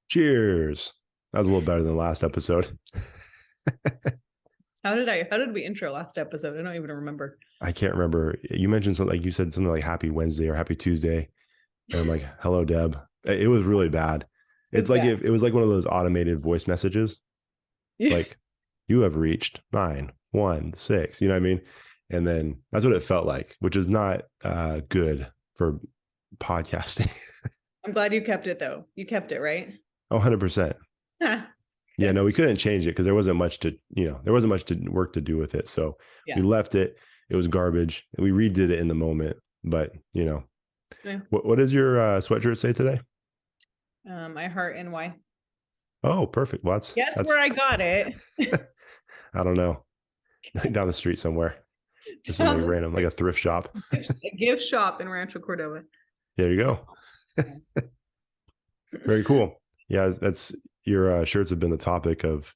Cheers. That was a little better than the last episode. How did we intro last episode? I don't even remember. I can't remember. You mentioned something like you said something like happy Wednesday or happy Tuesday. And I'm like, hello, Deb. It was really bad. It's It's like bad. if it was like one of those automated voice messages, Yeah. like you have reached 916. You know what I mean? And then that's what it felt like, which is not good for podcasting. I'm glad you kept it though. You kept it, right? 100%. Yeah, Good. no, we couldn't change it because there wasn't much to, there wasn't much to work to do with it. So we Yeah. left it. It was garbage. We redid it in the moment. But, Yeah. what does your sweatshirt say today? I heart and why. Oh, perfect. Well, Guess that's, where I got it. I don't know, down the street somewhere. Just something Um, random, like a thrift shop. a gift shop in Rancho Cordova. There you go. Very cool. Yeah, that's your shirts have been the topic of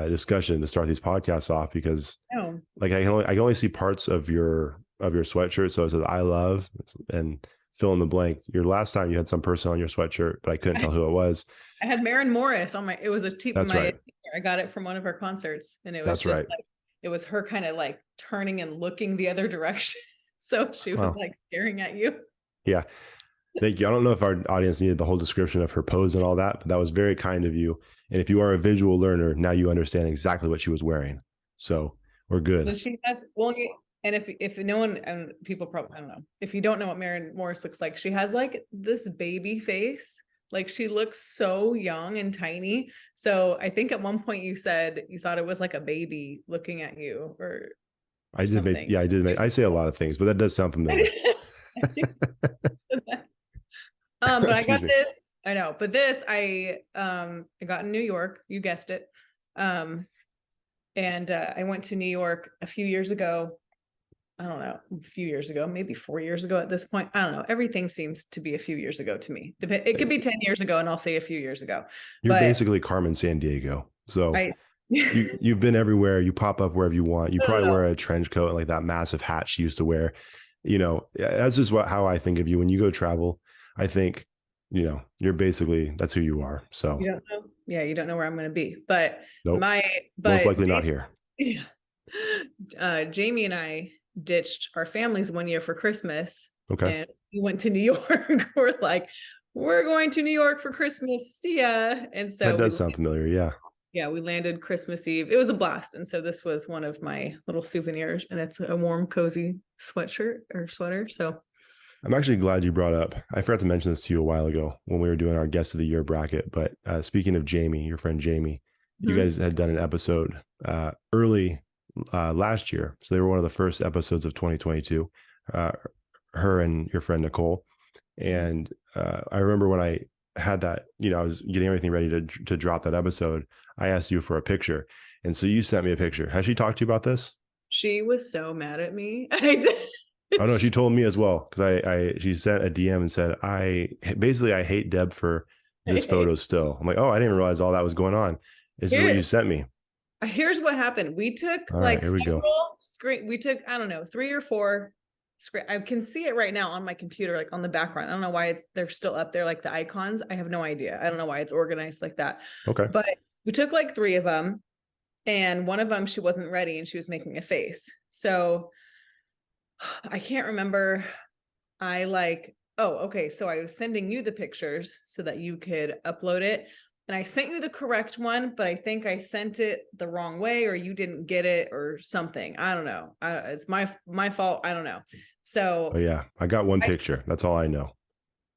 discussion to start these podcasts off because Oh, like I can only see parts of your sweatshirt. So it says I love and fill in the blank. Your last time you had some person on your sweatshirt, but I couldn't tell who it was. I had Maren Morris on my. It was a team. That's right. I got it from one of her concerts, and it was That's just right. like it was her kind of like turning and looking the other direction. So she was Wow. like staring at you. Yeah. Thank you. I don't know if our audience needed the whole description of her pose and all that, but that was very kind of you. And if you are a visual learner, now you understand exactly what she was wearing. So we're So good. she has well, and if no one and people probably I don't know if you don't know what Maren Morris looks like, she has like this baby face. Like she looks so young and tiny. So I think at one point you said you thought it was like a baby looking at you or I did make, something. yeah, I did make, I say a lot of things, but that does sound familiar. But I Excuse got me. this. I know, but this I got in New York. You guessed it. And I went to New York a few years ago. I don't know, a few years ago, maybe 4 years ago at this point. I don't know. Everything seems to be a few years ago to me. It could be 10 years ago, and I'll say a few years ago. You're But basically Carmen San Diego. So I, you've been everywhere. You pop up wherever you want. You I don't probably wear know. a trench coat and like that massive hat she used to wear. That's just how I think of you when you go travel. I think, you're basically that's who you are. So You don't know. Yeah, you don't know where I'm going to be. But nope, my, most but likely not here. yeah. Jamie and I ditched our families one year for Christmas Okay. and we went to New York. We're like, we're going to New York for Christmas. See ya. And That so does sound familiar. Yeah. we landed Christmas Eve. It was a blast. And so this was one of my little souvenirs and it's a warm, cozy sweatshirt or sweater. So I'm actually glad you brought up. I forgot to mention this to you a while ago when we were doing our guest of the year bracket. But speaking of Jamie, your friend Jamie, you guys had done an episode early last year. So they were one of the first episodes of 2022, her and your friend Nicole. And I remember when I had that, I was getting everything ready to drop that episode. I asked you for a picture. And so you sent me a picture. Has she talked to you about this? she was so mad at me. I did. Oh no, she told me as well because she sent a DM and said I hate Deb for this photo still. I'm like, oh, I didn't realize all that was going on. This is what you sent me. Here's what happened. We took All right, like here we go. screen. We took, I don't know, 3 or 4 screen. I can see it right now on my computer, like on the background. I don't know why they're still up there, like the icons. I have no idea. I don't know why it's organized like that. Okay. But we took like 3 of them, and one of them she wasn't ready, and she was making a face. So I can't remember. Oh, okay. So I was sending you the pictures so that you could upload it. And I sent you the correct one, but I think I sent it the wrong way or you didn't get it or something. I don't know. It's my fault. I don't know. So Oh yeah, I got one picture. That's all I know.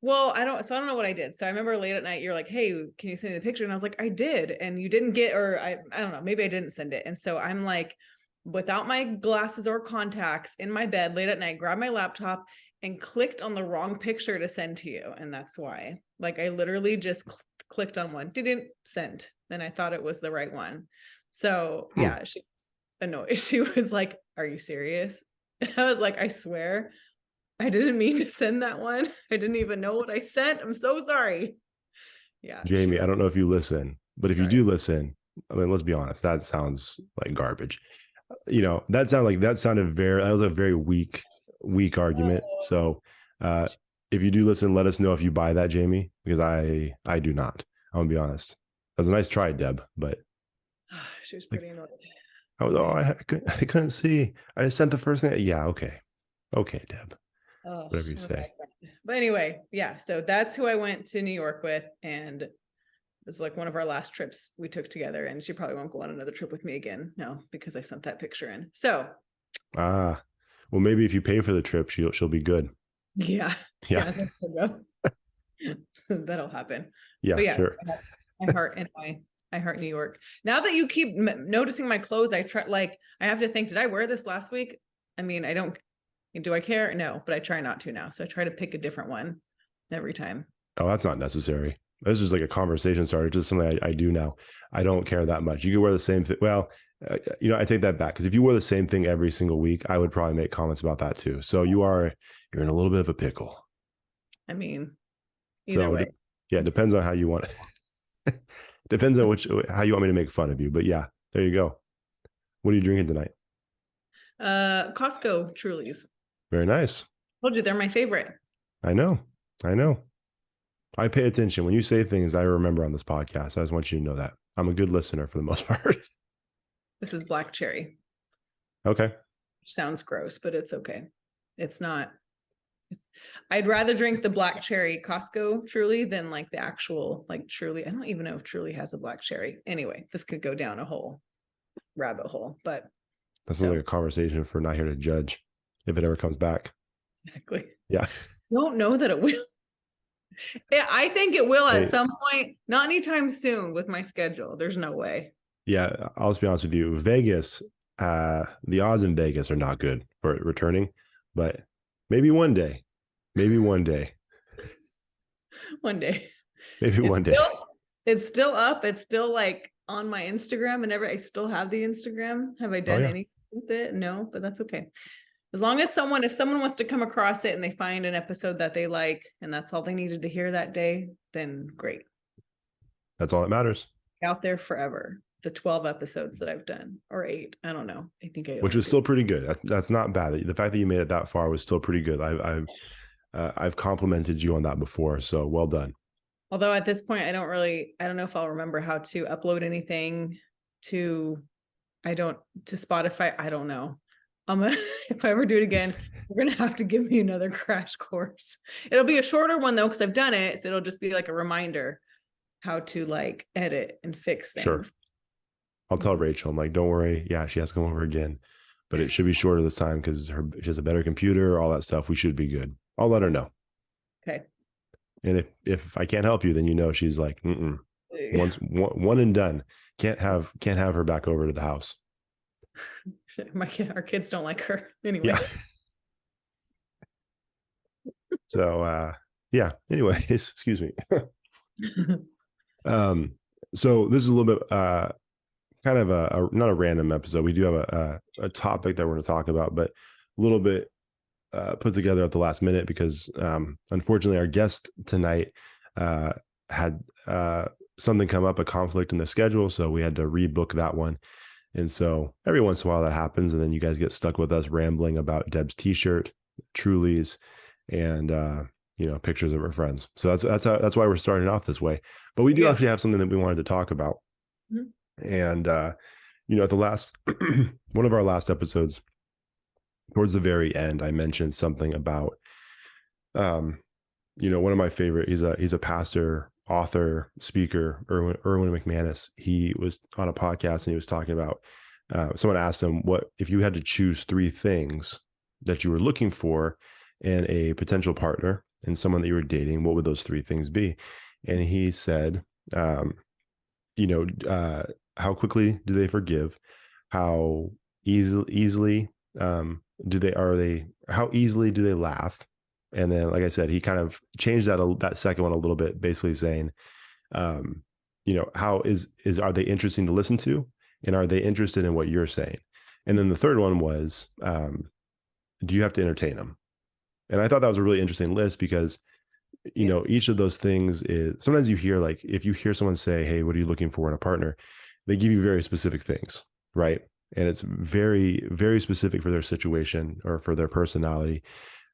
well, I don't know what I did. So I remember late at night, you're like, hey, can you send me the picture? And I was like, I did. And you didn't get, or I don't know, maybe I didn't send it. And so I'm like, without my glasses or contacts in my bed late at night, grabbed my laptop and clicked on the wrong picture to send to you. And that's why, like, I literally just clicked on one, didn't send. And I thought it was the right one. So yeah, she was annoyed. She was like, are you serious? And I was like, I swear. I didn't mean to send that one. I didn't even know what I sent. I'm so sorry. Yeah. Jamie, I don't know if you listen, but if you do listen, I mean, let's be honest, that sounds like garbage. That was a very weak argument. So if you do listen, let us know if you buy that, Jamie, because I do not. I'm gonna be honest. That was a nice try, Deb, but She was like pretty annoyed. I was, oh, I couldn't see. I just sent the first thing. Yeah, okay. Okay, Deb. Oh, Whatever you say. but anyway, yeah. So that's who I went to New York with, and it was like one of our last trips we took together. And she probably won't go on another trip with me again, no, because I sent that picture in. So, Well, maybe if you pay for the trip, she'll be good. yeah, Yeah, that'll happen. yeah, But yeah, sure. I heart New York. Now that you keep noticing my clothes, I have to think, did I wear this last week? I mean, I don't. Do I care? No, but I try not to now. So I try to pick a different one every time. Oh, that's not necessary. This is like a conversation starter. Just something I do now. I don't care that much. You can wear the same thing. Well, I take that back, because if you wore the same thing every single week, I would probably make comments about that too. So you're in a little bit of a pickle. I mean, either way. Yeah, it depends on how you want it. Depends on how you want me to make fun of you. But yeah, there you go. What are you drinking tonight? Costco Trulies. Very nice. Told you they're my favorite. I know. I pay attention. When you say things I remember on this podcast, I just want you to know that. I'm a good listener for the most part. This is black cherry. Okay. Sounds gross, but it's okay. It's not. I'd rather drink the black cherry Costco Truly than like the actual like Truly. I don't even know if Truly has a black cherry. Anyway, this could go down a whole rabbit hole, but that sounds like a conversation for Not Here to Judge, if it ever comes back. Exactly. Yeah. Don't know that it will. Yeah, I think it will at some point. Not anytime soon with my schedule. There's no way. Yeah, I'll just be honest with you. Vegas, the odds in Vegas are not good for returning, but maybe one day. Maybe one day. One day. Maybe one day. It's still up. It's still like on my Instagram and I still have the Instagram. Have I done anything with it? No, but that's okay. As long as if someone wants to come across it and they find an episode that they like, and that's all they needed to hear that day, then great. That's all that matters. Out there forever. The 12 episodes that I've done, or 8, I don't know. I think which was still pretty good. That's not bad. The fact that you made it that far was still pretty good. I've complimented you on that before, so well done. Although at this point, I don't know if I'll remember how to upload anything to Spotify. I don't know. If I ever do it again, you're gonna have to give me another crash course. It'll be a shorter one though, because I've done it, so it'll just be like a reminder how to like edit and fix things. Sure. I'll tell Rachel, I'm like, don't worry. Yeah, she has to come over again, but it should be shorter this time because she has a better computer, all that stuff. We should be good. I'll let her know. Okay. And if I can't help you, then she's like, one and done. Can't have her back over to the house. Our kids don't like her anyway. Yeah. So yeah. Anyways, excuse me. So this is a little bit kind of a not a random episode. We do have a topic that we're going to talk about, but a little bit put together at the last minute because unfortunately our guest tonight had something come up, a conflict in the schedule, so we had to rebook that one. And so every once in a while that happens, and then you guys get stuck with us rambling about Deb's t-shirt, Trulies, and pictures of her friends. So that's why we're starting off this way. But we do actually have something that we wanted to talk about. Mm-hmm. And at the last one of our last episodes, towards the very end, I mentioned something about one of my favorite, he's a pastor, author, speaker, Erwin McManus. He was on a podcast and he was talking about someone asked him, what if you had to choose 3 things that you were looking for in a potential partner and someone that you were dating, what would those 3 things be? And he said, how quickly do they forgive? How easily how easily do they laugh? And then, like I said, he kind of changed that second one a little bit, basically saying, how are they interesting to listen to? And are they interested in what you're saying? And then the third one was, do you have to entertain them? And I thought that was a really interesting list because, each of those things is, sometimes you hear, like, if you hear someone say, hey, what are you looking for in a partner? They give you very specific things, right? And it's very, very specific for their situation or for their personality.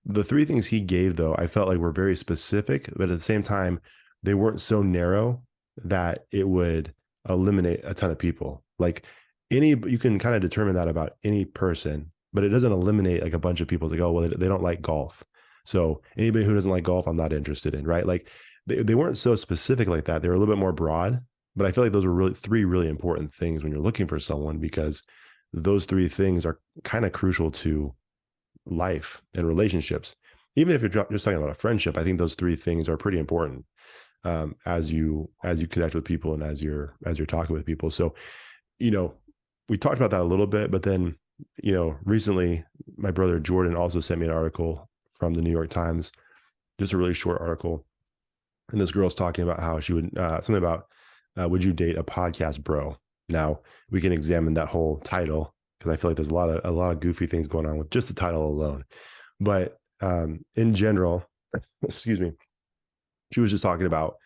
The 3 things he gave, though, I felt like were very specific, but at the same time, they weren't so narrow that it would eliminate a ton of people. Like you can kind of determine that about any person, but it doesn't eliminate like a bunch of people to go, well, they don't like golf. So anybody who doesn't like golf, I'm not interested in, right? Like they weren't so specific like that. They were a little bit more broad, but I feel like those are really three really important things when you're looking for someone, because those three things are kind of crucial to life and relationships. Even if you're just talking about a friendship, I think those three things are pretty important, as you connect with people and as you're talking with people. So, you know, we talked about that a little bit, but then, you know, recently my brother Jordan also sent me an article from the New York Times, just a really short article. And this girl's talking about how she would, something about, would you date a podcast bro? Now we can examine that whole title, because I feel like there's a lot of goofy things going on with just the title alone. But in general, excuse me, she was just talking about,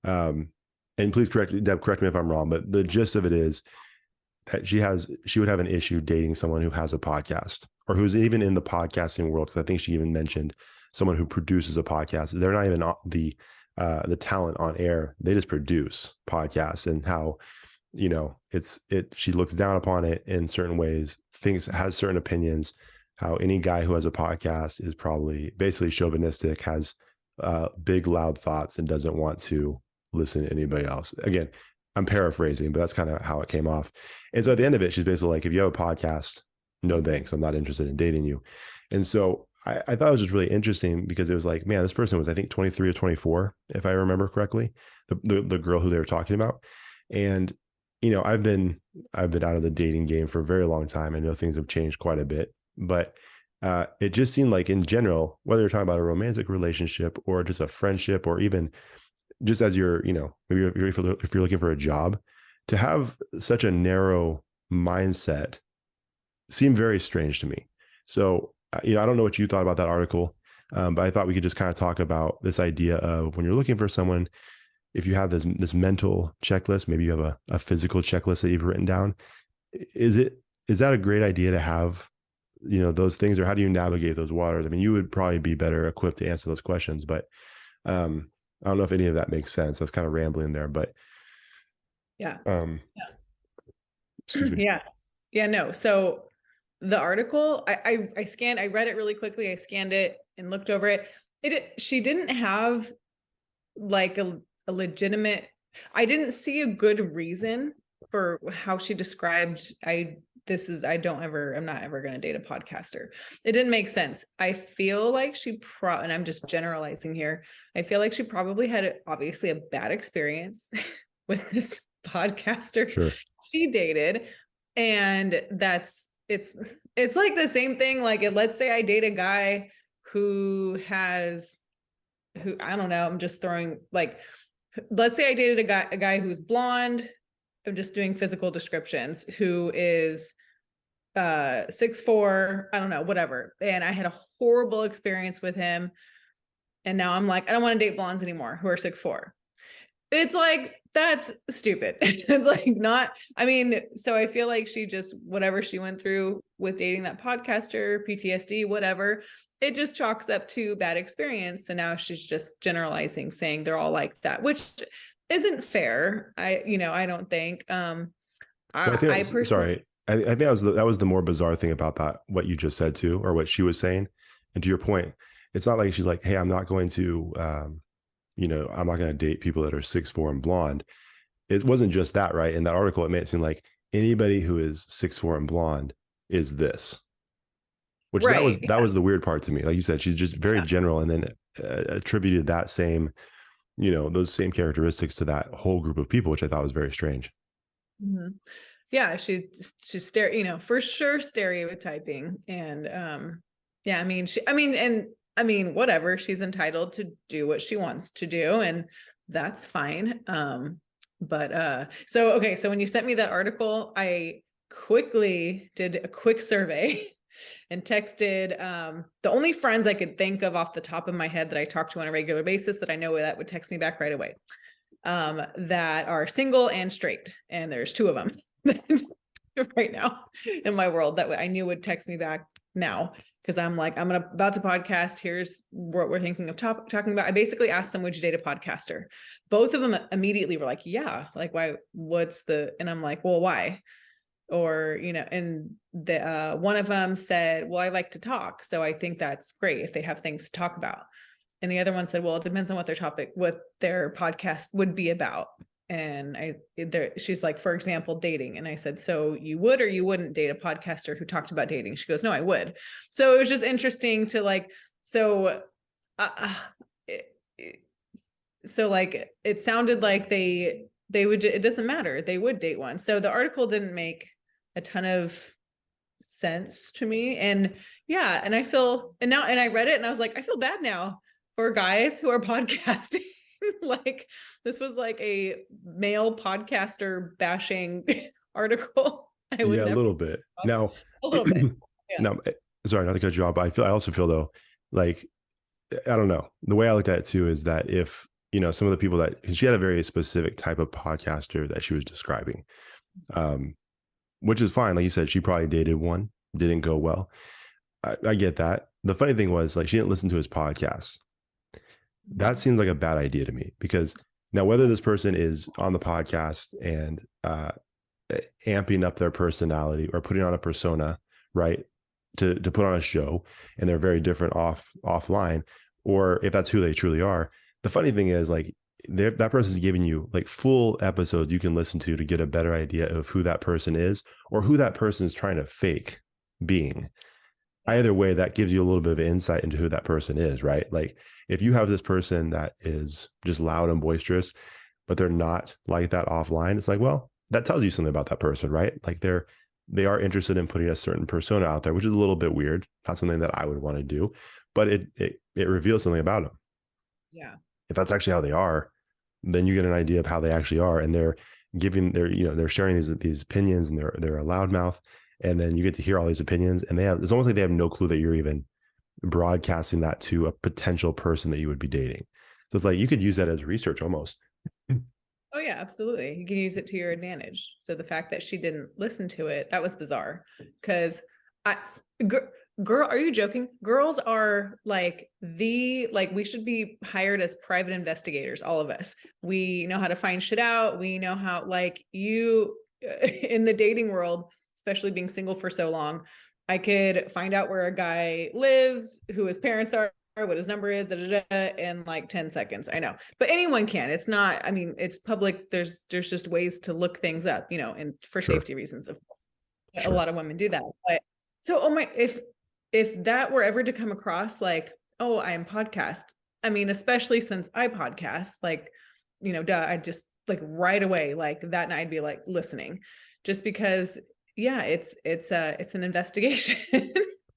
and please correct me if I'm wrong, but the gist of it is that she would have an issue dating someone who has a podcast or who's even in the podcasting world. Because I think she even mentioned someone who produces a podcast. They're not even the talent on air. They just produce podcasts, and how, you know, she looks down upon it in certain ways, has certain opinions, how any guy who has a podcast is probably basically chauvinistic, has big loud thoughts, and doesn't want to listen to anybody else. Again, I'm paraphrasing, but that's kind of how it came off. And so at the end of it, she's basically like, if you have a podcast, no thanks, I'm not interested in dating you. And so I thought it was just really interesting, because it was like, man, this person was, I think, 23 or 24, if I remember correctly, the girl who they were talking about. And, you know, I've been out of the dating game for a very long time. I know things have changed quite a bit, but it just seemed like, in general, whether you're talking about a romantic relationship or just a friendship, or even just as you're, you know, maybe if you're looking for a job, to have such a narrow mindset seemed very strange to me. So, you know, I don't know what you thought about that article, but I thought we could just kind of talk about this idea of, when you're looking for someone, if you have this mental checklist, maybe you have a physical checklist that you've written down. Is that a great idea to have, you know, those things, or how do you navigate those waters? I mean, you would probably be better equipped to answer those questions, but I don't know if any of that makes sense. I was kind of rambling there, but Yeah. excuse me. Yeah. Yeah. No. So the article, I scanned, I read it really quickly. I scanned it and looked over it. She didn't have like a legitimate, I didn't see a good reason for how she described, I'm not ever going to date a podcaster. It didn't make sense. I feel like and I'm just generalizing here. I feel like she probably had obviously a bad experience with this podcaster Sure. she dated. And it's like the same thing. Like, let's say I date a guy who I don't know, I'm just throwing, like, let's say I dated a guy who's blonde. I'm just doing physical descriptions, who is 6'4", I don't know, whatever. And I had a horrible experience with him. And now I'm like, I don't want to date blondes anymore who are 6'4". It's like, that's stupid. It's like, not, I mean, so I feel like she just, whatever she went through with dating that podcaster, PTSD, whatever, it just chalks up to bad experience. And now she's just generalizing, saying they're all like that, which isn't fair. I don't think, Well, I think I personally, sorry. I think that was the more bizarre thing about that, what you just said too, or what she was saying. And to your point, it's not like she's like, hey, I'm not going to, you know, I'm not going to date people that are 6'4" and blonde. It wasn't just that, right? In that article, it made it seem like anybody who is 6'4" and blonde is this, which right. that was the weird part to me. Like you said, she's just very general, and then attributed that same, you know, those same characteristics to that whole group of people, which I thought was very strange. Mm-hmm. Yeah, she's for sure stereotyping. And yeah, I mean, whatever, she's entitled to do what she wants to do, and that's fine. So when you sent me that article, I quickly did a quick survey and texted the only friends I could think of off the top of my head that I talk to on a regular basis that I know that would text me back right away, that are single and straight, and there's two of them right now in my world that I knew would text me back now. Because I'm like, about to podcast. Here's what we're thinking of talking about. I basically asked them, would you date a podcaster? Both of them immediately were like, yeah, like, why, and I'm like, well, why? Or, and the one of them said, well, I like to talk, so I think that's great if they have things to talk about. And the other one said, well, it depends on what their podcast would be about. And she's like, for example, dating. And I said, so you would or you wouldn't date a podcaster who talked about dating? She goes, no, I would. So it was just interesting to like, so like, it sounded like they would, it doesn't matter, they would date one. So the article didn't make a ton of sense to me. And yeah, and I read it and I was like, I feel bad now for guys who are podcasting. Like, this was like a male podcaster bashing article. I would never. A little bit. Now, a little bit. Yeah. Now, sorry, not to cut you off, but I also feel though, like, I don't know, the way I looked at it too is that if, some of the people she had a very specific type of podcaster that she was describing, which is fine. Like you said, she probably dated one, didn't go well. I get that. The funny thing was, like, she didn't listen to his podcast. That seems like a bad idea to me, because now whether this person is on the podcast and amping up their personality or putting on a persona, right, to put on a show, and they're very different offline, or if that's who they truly are. The funny thing is, like, that person is giving you like full episodes you can listen to get a better idea of who that person is, or who that person is trying to fake being. Either way, that gives you a little bit of insight into who that person is, right? Like, if you have this person that is just loud and boisterous, but they're not like that offline, it's like, well, that tells you something about that person, right? Like, they are interested in putting a certain persona out there, which is a little bit weird. Not something that I would want to do, but it reveals something about them. Yeah. If that's actually how they are, then you get an idea of how they actually are, and they're sharing these opinions, and they're a loudmouth, and then you get to hear all these opinions, and it's almost like they have no clue that you're even broadcasting that to a potential person that you would be dating. So it's like, you could use that as research almost. Oh yeah, absolutely. You can use it to your advantage. So the fact that she didn't listen to it, that was bizarre. Because girl, are you joking? Girls are like we should be hired as private investigators, all of us. We know how to find shit out. We know how, like, you in the dating world, especially being single for so long, I could find out where a guy lives, who his parents are, what his number is, in like 10 seconds. I know, but anyone can. It's not, I mean, it's public. There's just ways to look things up, and for safety reasons, of course. Sure. A lot of women do that. But so, if that were ever to come across, like, oh, I am podcast. I mean, especially since I podcast, like, I just, like, right away, like that night, I'd be like listening, just because, yeah, it's an investigation.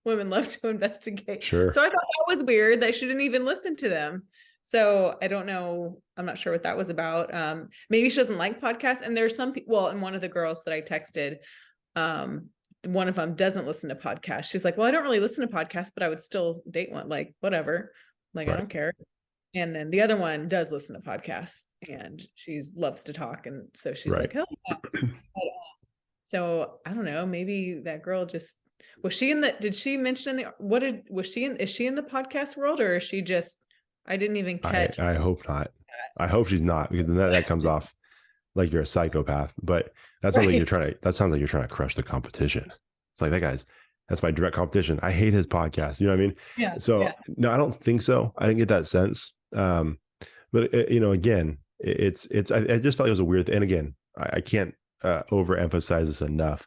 Women love to investigate. Sure. So I thought that was weird that she didn't even listen to them. So I don't know. I'm not sure what that was about. Maybe she doesn't like podcasts. And there's some people, well, and one of the girls that I texted, one of them doesn't listen to podcasts. She's like, well, I don't really listen to podcasts, but I would still date one. Like, whatever. Like, right. I don't care. And then the other one does listen to podcasts, and she loves to talk. And so she's right. Like, hell yeah. But, so I don't know, maybe that girl just, was she did she mention is she in the podcast world, or is she just, I didn't even catch. I hope not. I hope she's not, because then that comes off like you're a psychopath. But that sounds like you're trying to crush the competition. It's like, that's my direct competition. I hate his podcast. You know what I mean? Yeah. So no, I don't think so. I didn't get that sense. But again, I just felt like it was a weird thing. And again, I can't overemphasize this enough.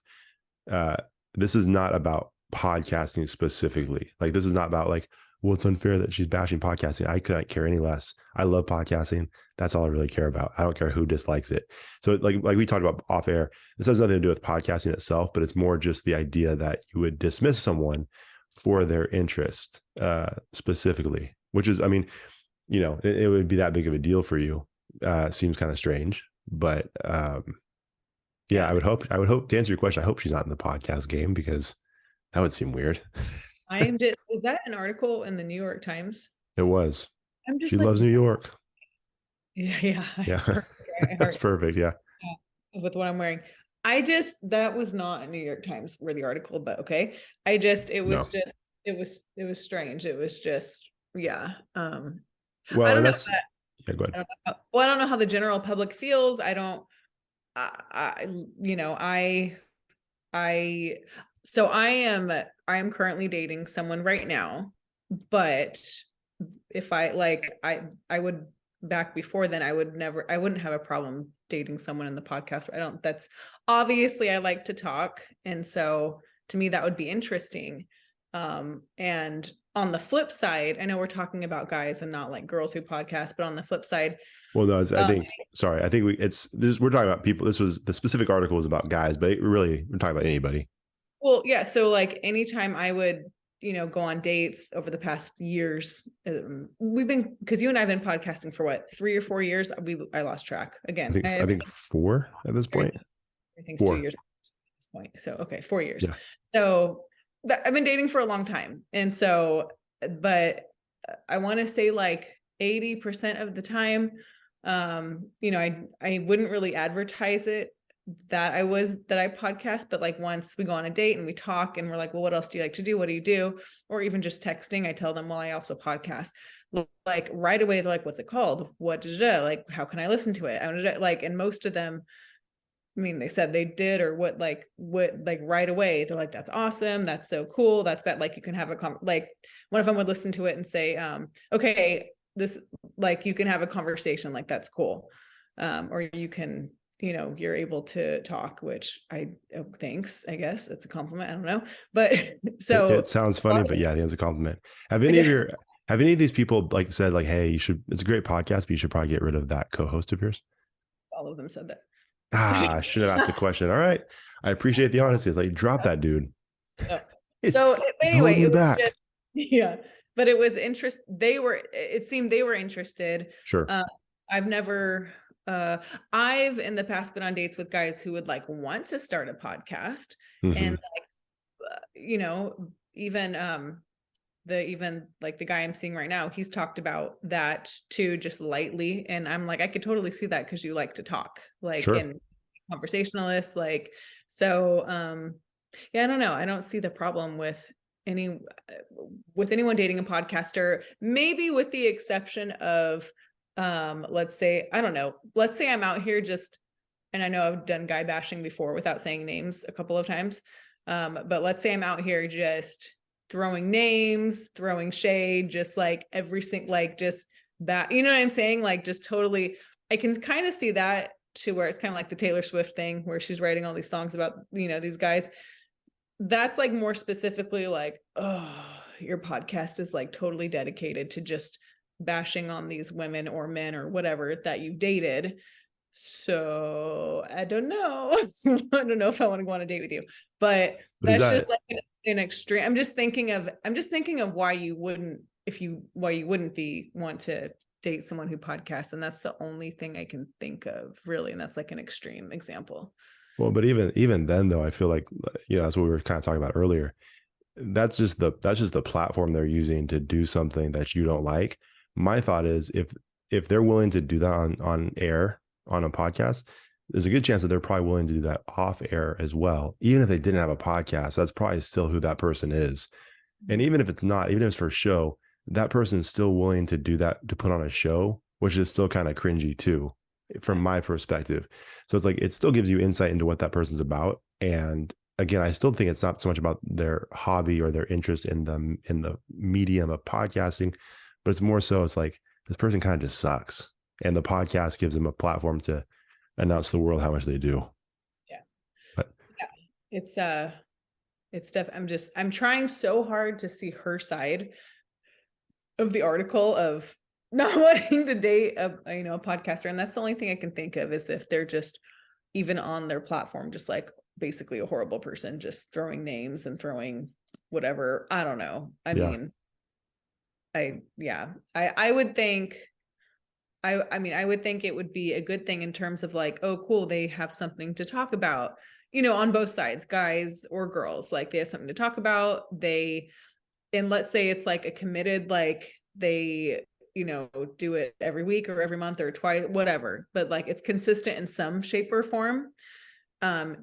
This is not about podcasting specifically. Like, this is not about like, well, it's unfair that she's bashing podcasting. I couldn't care any less. I love podcasting. That's all I really care about. I don't care who dislikes it. So like we talked about off air, this has nothing to do with podcasting itself, but it's more just the idea that you would dismiss someone for their interest specifically, which is, I mean, it would be that big of a deal for you. Seems kind of strange, but yeah, I would hope, to answer your question, I hope she's not in the podcast game, because that would seem weird. Was that an article in the New York Times? It was. She loves New York. Yeah. That's perfect. Yeah. With what I'm wearing. That was not a New York Times worthy article, but okay. It was just, it was strange. It was just, yeah. I Well, don't and know that's, that, yeah, go ahead. I don't know well, I don't know how the general public feels. I don't, you know, I, so I am currently dating someone right now, but if I like, I would, back before then, I wouldn't have a problem dating someone in the podcast. I don't, that's obviously I like to talk. And so to me, that would be interesting. And on the flip side, I know we're talking about guys and not like girls who podcast, but on the flip side, Well, no, I um, think, sorry, I think we're talking about people. This was the specific article was about guys, but we're talking about anybody. well, yeah. So like anytime I would, you know, go on dates over the past years, we've been, because you and I have been podcasting for what, 3 or 4 years? I lost track again. I think 4 at this point. Everything's 4. 2 years at this point. So, okay, 4 years. Yeah. So I've been dating for a long time. And so, but I want to say like 80% of the time, you know, I wouldn't really advertise it that I podcast, but like once we go on a date and we talk and we're like, well, what else do you like to do? What do you do? Or even just texting, I tell them, well, I also podcast. Like right away, they're like, what's it called? Like, how can I listen to it? Like, and most of them, I mean, they said they did, or what, like right away, they're like, that's awesome. That's so cool. That's bad. Like you can have like one of them would listen to it and say, okay, this, like, you can have a conversation, like, that's cool. Or you can, you know, you're able to talk, which thanks, I guess it's a compliment. I don't know. But It so sounds funny, but yeah, I think it's a compliment. Have any of your, have any of these people like said like, hey, it's a great podcast, but you should probably get rid of that co-host of yours? all of them said that. I should have asked the question. All right. I appreciate the honesty. It's like, drop that dude. So He's holding anyway, me it was back. just, yeah, but it was interest. It seemed they were interested. Sure. I've never, I've in the past been on dates with guys who would like want to start a podcast, and like, you know, even, even like the guy I'm seeing right now, he's talked about that too, just lightly. And I'm like, I could totally see that because you like to talk, like, Sure. and conversationalist, like, so, yeah, I don't know. I don't see the problem with anyone dating a podcaster, maybe with the exception of, let's say, I don't know, let's say I'm out here just, and I know I've done guy bashing before without saying names a couple of times. But let's say I'm out here just throwing names, throwing shade, just like every single, like just that, you know what I'm saying? Like just totally, I can kind of see that to where it's kind of like the Taylor Swift thing where she's writing all these songs about, you know, these guys. That's like more specifically like, oh, your podcast is like totally dedicated to just bashing on these women or men or whatever that you've dated. So I don't know. I don't know if I want to go on a date with you, but Is that's just that, like an extreme. I'm just thinking of why you wouldn't, why you wouldn't want to date someone who podcasts. And that's the only thing I can think of really. And that's like an extreme example. well, but even then though, I feel like, you know, that's what we were kind of talking about earlier. That's just the platform they're using to do something that you don't like. My thought is if they're willing to do that on air on a podcast, there's a good chance that they're probably willing to do that off air as well. Even if they didn't have a podcast, that's probably still who that person is. And even if it's not, even if it's for show, that person is still willing to do that, to put on a show, which is still kind of cringy too, from my perspective. So it's like, it still gives you insight into what that person's about. And again, I still think it's not so much about their hobby or their interest in the medium of podcasting, but it's more so, it's like, this person kind of just sucks. And the podcast gives them a platform to announce to the world how much they do. Yeah. But yeah, it's stuff. I'm trying so hard to see her side of the article of not wanting to date a podcaster. And that's the only thing I can think of is if they're just even on their platform, just like basically a horrible person, just throwing names and throwing whatever. I don't know. I mean, I would think, I would think it would be a good thing in terms of like, oh, cool, they have something to talk about, you know, on both sides, guys or girls, like they have something to talk about. And let's say it's like a committed, like they, you know, do it every week or every month or twice, whatever, but like it's consistent in some shape or form.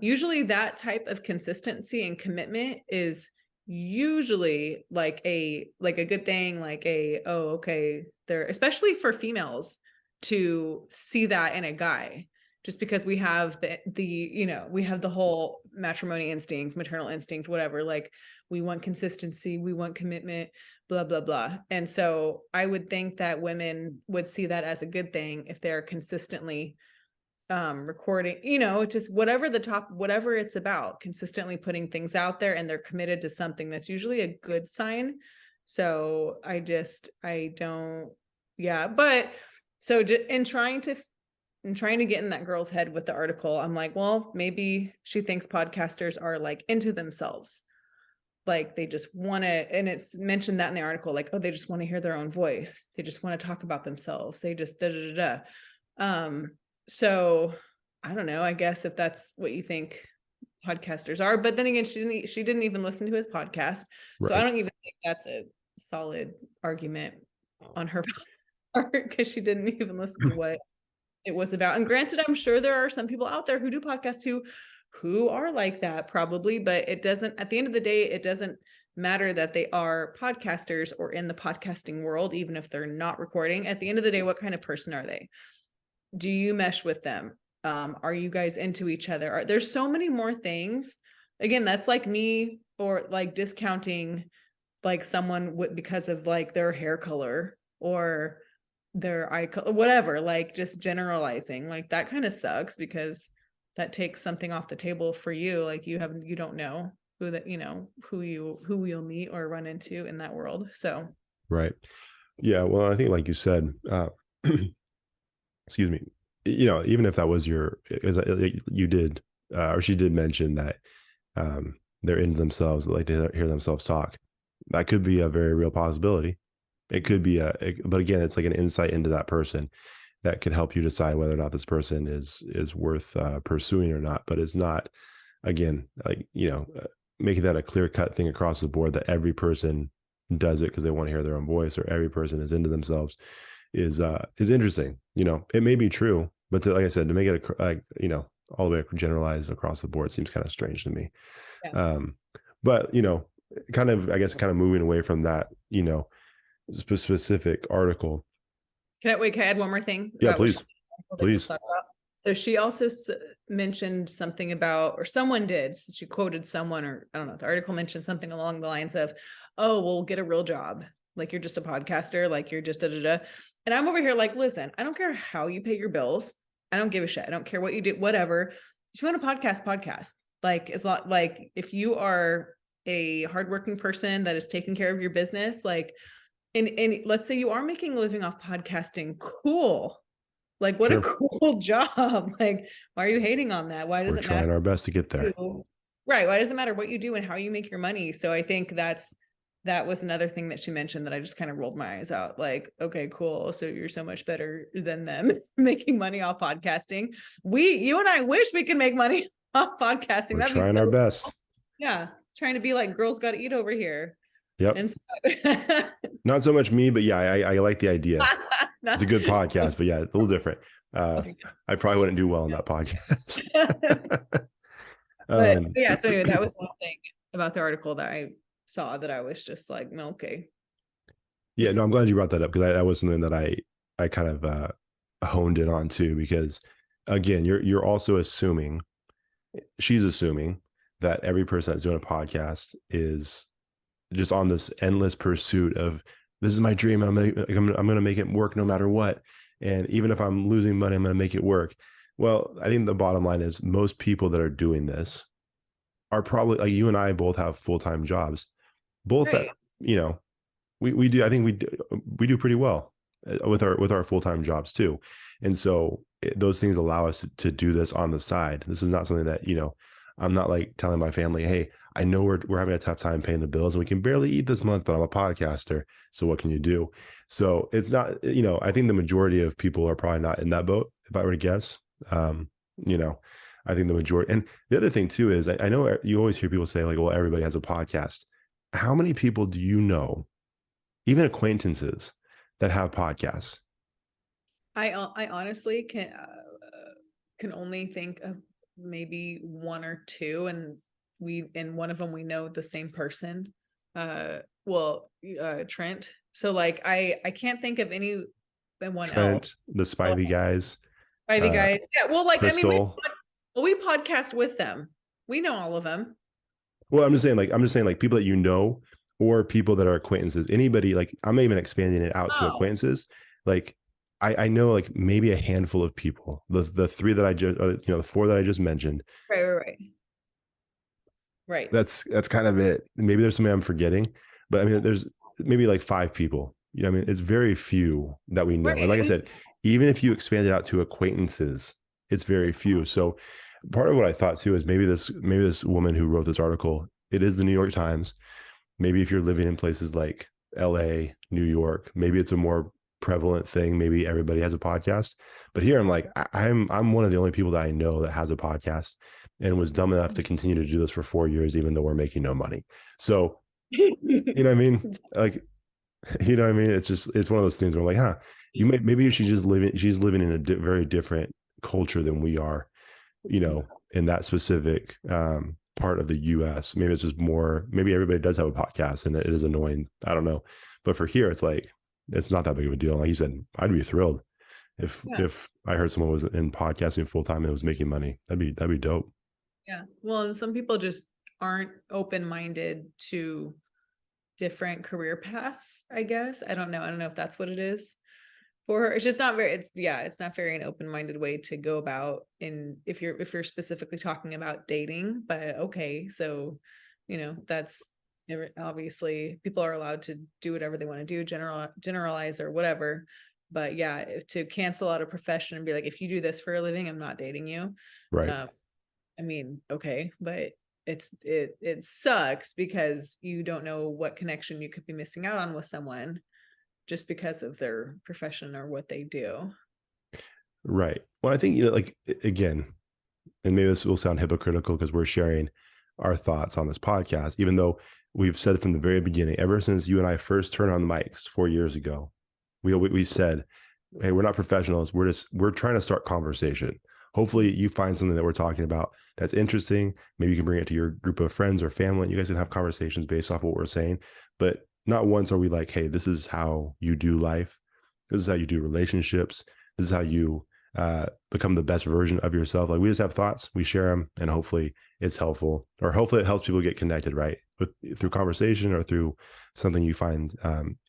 Usually that type of consistency and commitment is usually like a good thing, like oh, okay, they're, especially for females to see that in a guy, just because we have we have the whole matrimony instinct, maternal instinct, whatever, like we want consistency, we want commitment, blah blah blah. And so I would think that women would see that as a good thing if they're consistently recording, just whatever it's about, consistently putting things out there, and they're committed to something. That's usually a good sign. So I don't, yeah. But so in trying to get in that girl's head with the article, I'm like, well, maybe she thinks podcasters are like into themselves, like they just want to, and it's mentioned that in the article, like, oh, they just want to hear their own voice, they just want to talk about themselves, they just da da da da. So I don't know, I guess if that's what you think podcasters are. But then again, she didn't even listen to his podcast. Right. So I don't even think that's a solid argument on her part, because she didn't even listen to what it was about. And granted, I'm sure there are some people out there who do podcasts who are like that, probably, but it doesn't, at the end of the day, it doesn't matter that they are podcasters or in the podcasting world, even if they're not recording. At the end of the day, what kind of person are they? Do you mesh with them? Are you guys into each other? There's so many more things. Again, that's like me, or like discounting like someone because of like their hair color or their eye color, whatever, like just generalizing, like that kind of sucks, because that takes something off the table for you. Like you don't know who you'll meet or run into in that world. So Right. Yeah. Well, I think like you said, excuse me, even if that was you did, or she did mention that they're into themselves, they like to hear themselves talk. That could be a very real possibility. It could be but again, it's like an insight into that person that could help you decide whether or not this person is worth pursuing or not. But it's not, again, like, making that a clear cut thing across the board that every person does it because they want to hear their own voice, or every person is into themselves is interesting. It may be true, but like I said, to make it all the way generalized across the board seems kind of strange to me. yeah. But kind of, I guess, kind of moving away from that, specific article. Can I add one more thing Yeah, about what please. Please. about? So she also mentioned something about, or someone did, she quoted someone, or I don't know, the article mentioned something along the lines of, oh, well, get a real job. Like, you're just a podcaster, like you're just da da da. And I'm over here like, listen, I don't care how you pay your bills. I don't give a shit. I don't care what you do, whatever. If you want a podcast. Like, it's not like, if you are a hardworking person that is taking care of your business, like, and let's say you are making a living off podcasting, cool. Like, what a cool job. Like, why are you hating on that? Why does it matter? We're trying our best to get there. Right. Why does it matter what you do and how you make your money? So I think that was another thing that she mentioned that I just kind of rolled my eyes out. Like, okay, cool. So you're so much better than them making money off podcasting. You and I wish we could make money off podcasting. We're trying our best. Cool. Yeah. Trying to be like Girls Gotta Eat over here. Yep. And so not so much me, but yeah, I like the idea. It's a good podcast, but yeah, a little different. I probably wouldn't do well on that podcast. But yeah, so anyway, that was one thing about the article that I saw that I was just like, no, okay. Yeah, no, I'm glad you brought that up, because that was something that I kind of honed in on too, because again, you're also she's assuming that every person that's doing a podcast is just on this endless pursuit of, this is my dream, and I'm going to make it work no matter what. And even if I'm losing money, I'm going to make it work. Well, I think the bottom line is most people that are doing this are probably, like, you and I both have full-time jobs. Both, right. We do. I think we do pretty well with our full-time jobs too. And so those things allow us to do this on the side. This is not something that, I'm not like telling my family, hey, I know we're having a tough time paying the bills and we can barely eat this month, but I'm a podcaster. So what can you do? So it's not, I think the majority of people are probably not in that boat, if I were to guess. I think the majority. And the other thing too is, I know you always hear people say like, well, everybody has a podcast. How many people do you know, even acquaintances, that have podcasts? I honestly can only think of maybe one or two, and in one of them we know the same person. Trent. So like I can't think of anyone else. Trent, the Spivey guys, Ivy guys. Yeah. Well, like I mean, Crystal. we podcast with them. We know all of them. Well, I'm just saying like people that you know, or people that are acquaintances. Anybody, like I'm even expanding it out to Oh, acquaintances. Like I know like maybe a handful of people. The three that I just the four that I just mentioned. right. Right. That's kind of it. Maybe there's something I'm forgetting, but I mean there's maybe like five people. You know, I mean it's very few that we know. And Right. like I said, even if you expand it out to acquaintances, it's very few. So part of what I thought too is maybe this woman who wrote this article, it is the New York Times. Maybe if you're living in places like LA, New York, maybe it's a more prevalent thing. Maybe everybody has a podcast. But here I'm like, I'm one of the only people that I know that has a podcast and was dumb enough to continue to do this for 4 years, even though we're making no money. So, you know what I mean? Like, you know what I mean? It's one of those things where I'm like, maybe she's living in a very different culture than we are, in that specific part of the US. Maybe it's just more, maybe everybody does have a podcast and it is annoying. I don't know. But for here, it's like, it's not that big of a deal. Like you said, I'd be thrilled if I heard someone was in podcasting full time and was making money. That'd be dope. Yeah. Well, and some people just aren't open-minded to different career paths, I guess. I don't know if that's what it is for her. It's just not very, it's not very an open-minded way to go about if you're specifically talking about dating. But okay, so that's obviously people are allowed to do whatever they want to do, generalize or whatever. But yeah, to cancel out a profession and be like, if you do this for a living, I'm not dating you. Right. I mean, okay, but it sucks because you don't know what connection you could be missing out on with someone just because of their profession or what they do. Right. Well, I think, like, again, and maybe this will sound hypocritical because we're sharing our thoughts on this podcast, even though we've said from the very beginning, ever since you and I first turned on the mics 4 years ago, we said, hey, we're not professionals. We're trying to start conversation. Hopefully you find something that we're talking about that's interesting. Maybe you can bring it to your group of friends or family. You guys can have conversations based off what we're saying. But not once are we like, hey, this is how you do life. This is how you do relationships. This is how you become the best version of yourself. Like, we just have thoughts, we share them, and hopefully it's helpful, or hopefully it helps people get connected, right? Through conversation or through something you find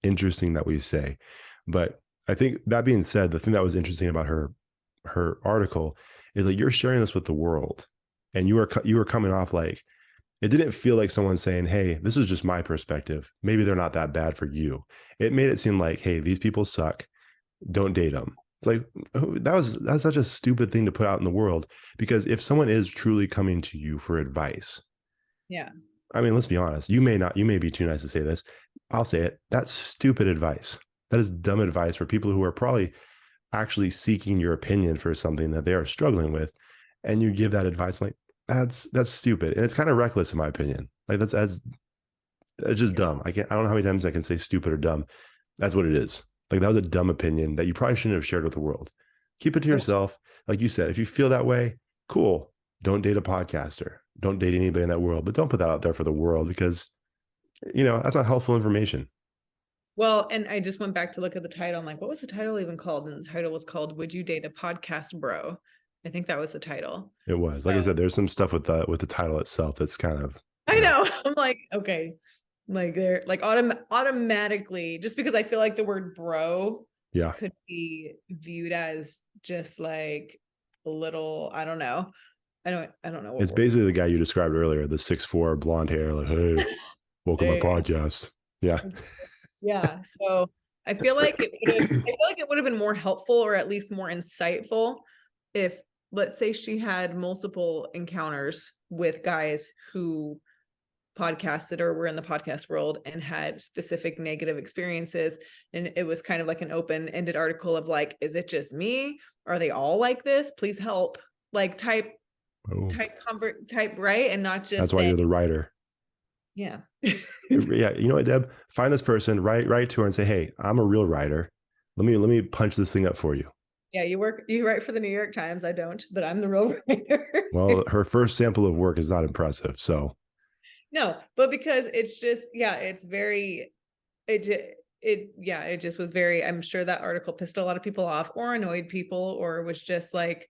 interesting that we say. But I think that being said, the thing that was interesting about her article is like, you're sharing this with the world, and you were coming off like, it didn't feel like someone saying, hey, this is just my perspective, maybe they're not that bad for you. It made it seem like, hey, these people suck, don't date them. It's like, oh, that's such a stupid thing to put out in the world, because if someone is truly coming to you for advice, yeah, I mean, let's be honest, you may be too nice to say this, I'll say it, that's stupid advice. That is dumb advice for people who are probably actually seeking your opinion for something that they are struggling with, and you give that advice. I'm like, that's stupid, and it's kind of reckless in my opinion. Like, that's just dumb. I don't know how many times I can say stupid or dumb. That's what it is. Like, that was a dumb opinion that you probably shouldn't have shared with the world. Keep it to yourself. Like you said, if you feel that way, cool. Don't date a podcaster. Don't date anybody in that world, but don't put that out there for the world, because that's not helpful information. Well, and I just went back to look at the title. I'm like, what was the title even called? And the title was called "Would You Date a Podcast Bro?" I think that was the title. It was. So, like I said, there's some stuff with the title itself that's kind of, I know. I'm like, okay, like they're like automatically, just because I feel like the word bro yeah, could be viewed as just like a little, I don't know. I don't know what it's word. basically the guy you described earlier, the 6'4" blonde hair, like, hey, welcome to my Yeah. podcast. Yeah. Yeah. So I feel like it would have been more helpful, or at least more insightful, if, let's say, she had multiple encounters with guys who podcasted or were in the podcast world and had specific negative experiences, and it was kind of like an open-ended article of like, is it just me? Are they all like this? Please help. Like, type right, and not just That's why you're the writer. yeah. Yeah, you know what, Deb? Find this person, write to her and say, hey, I'm a real writer. Let me punch this thing up for you. Yeah, you write for the New York Times. I don't, but I'm the real writer. Well, her first sample of work is not impressive. So No, but because it's just, yeah, it's very, it just was very, I'm sure that article pissed a lot of people off or annoyed people, or was just like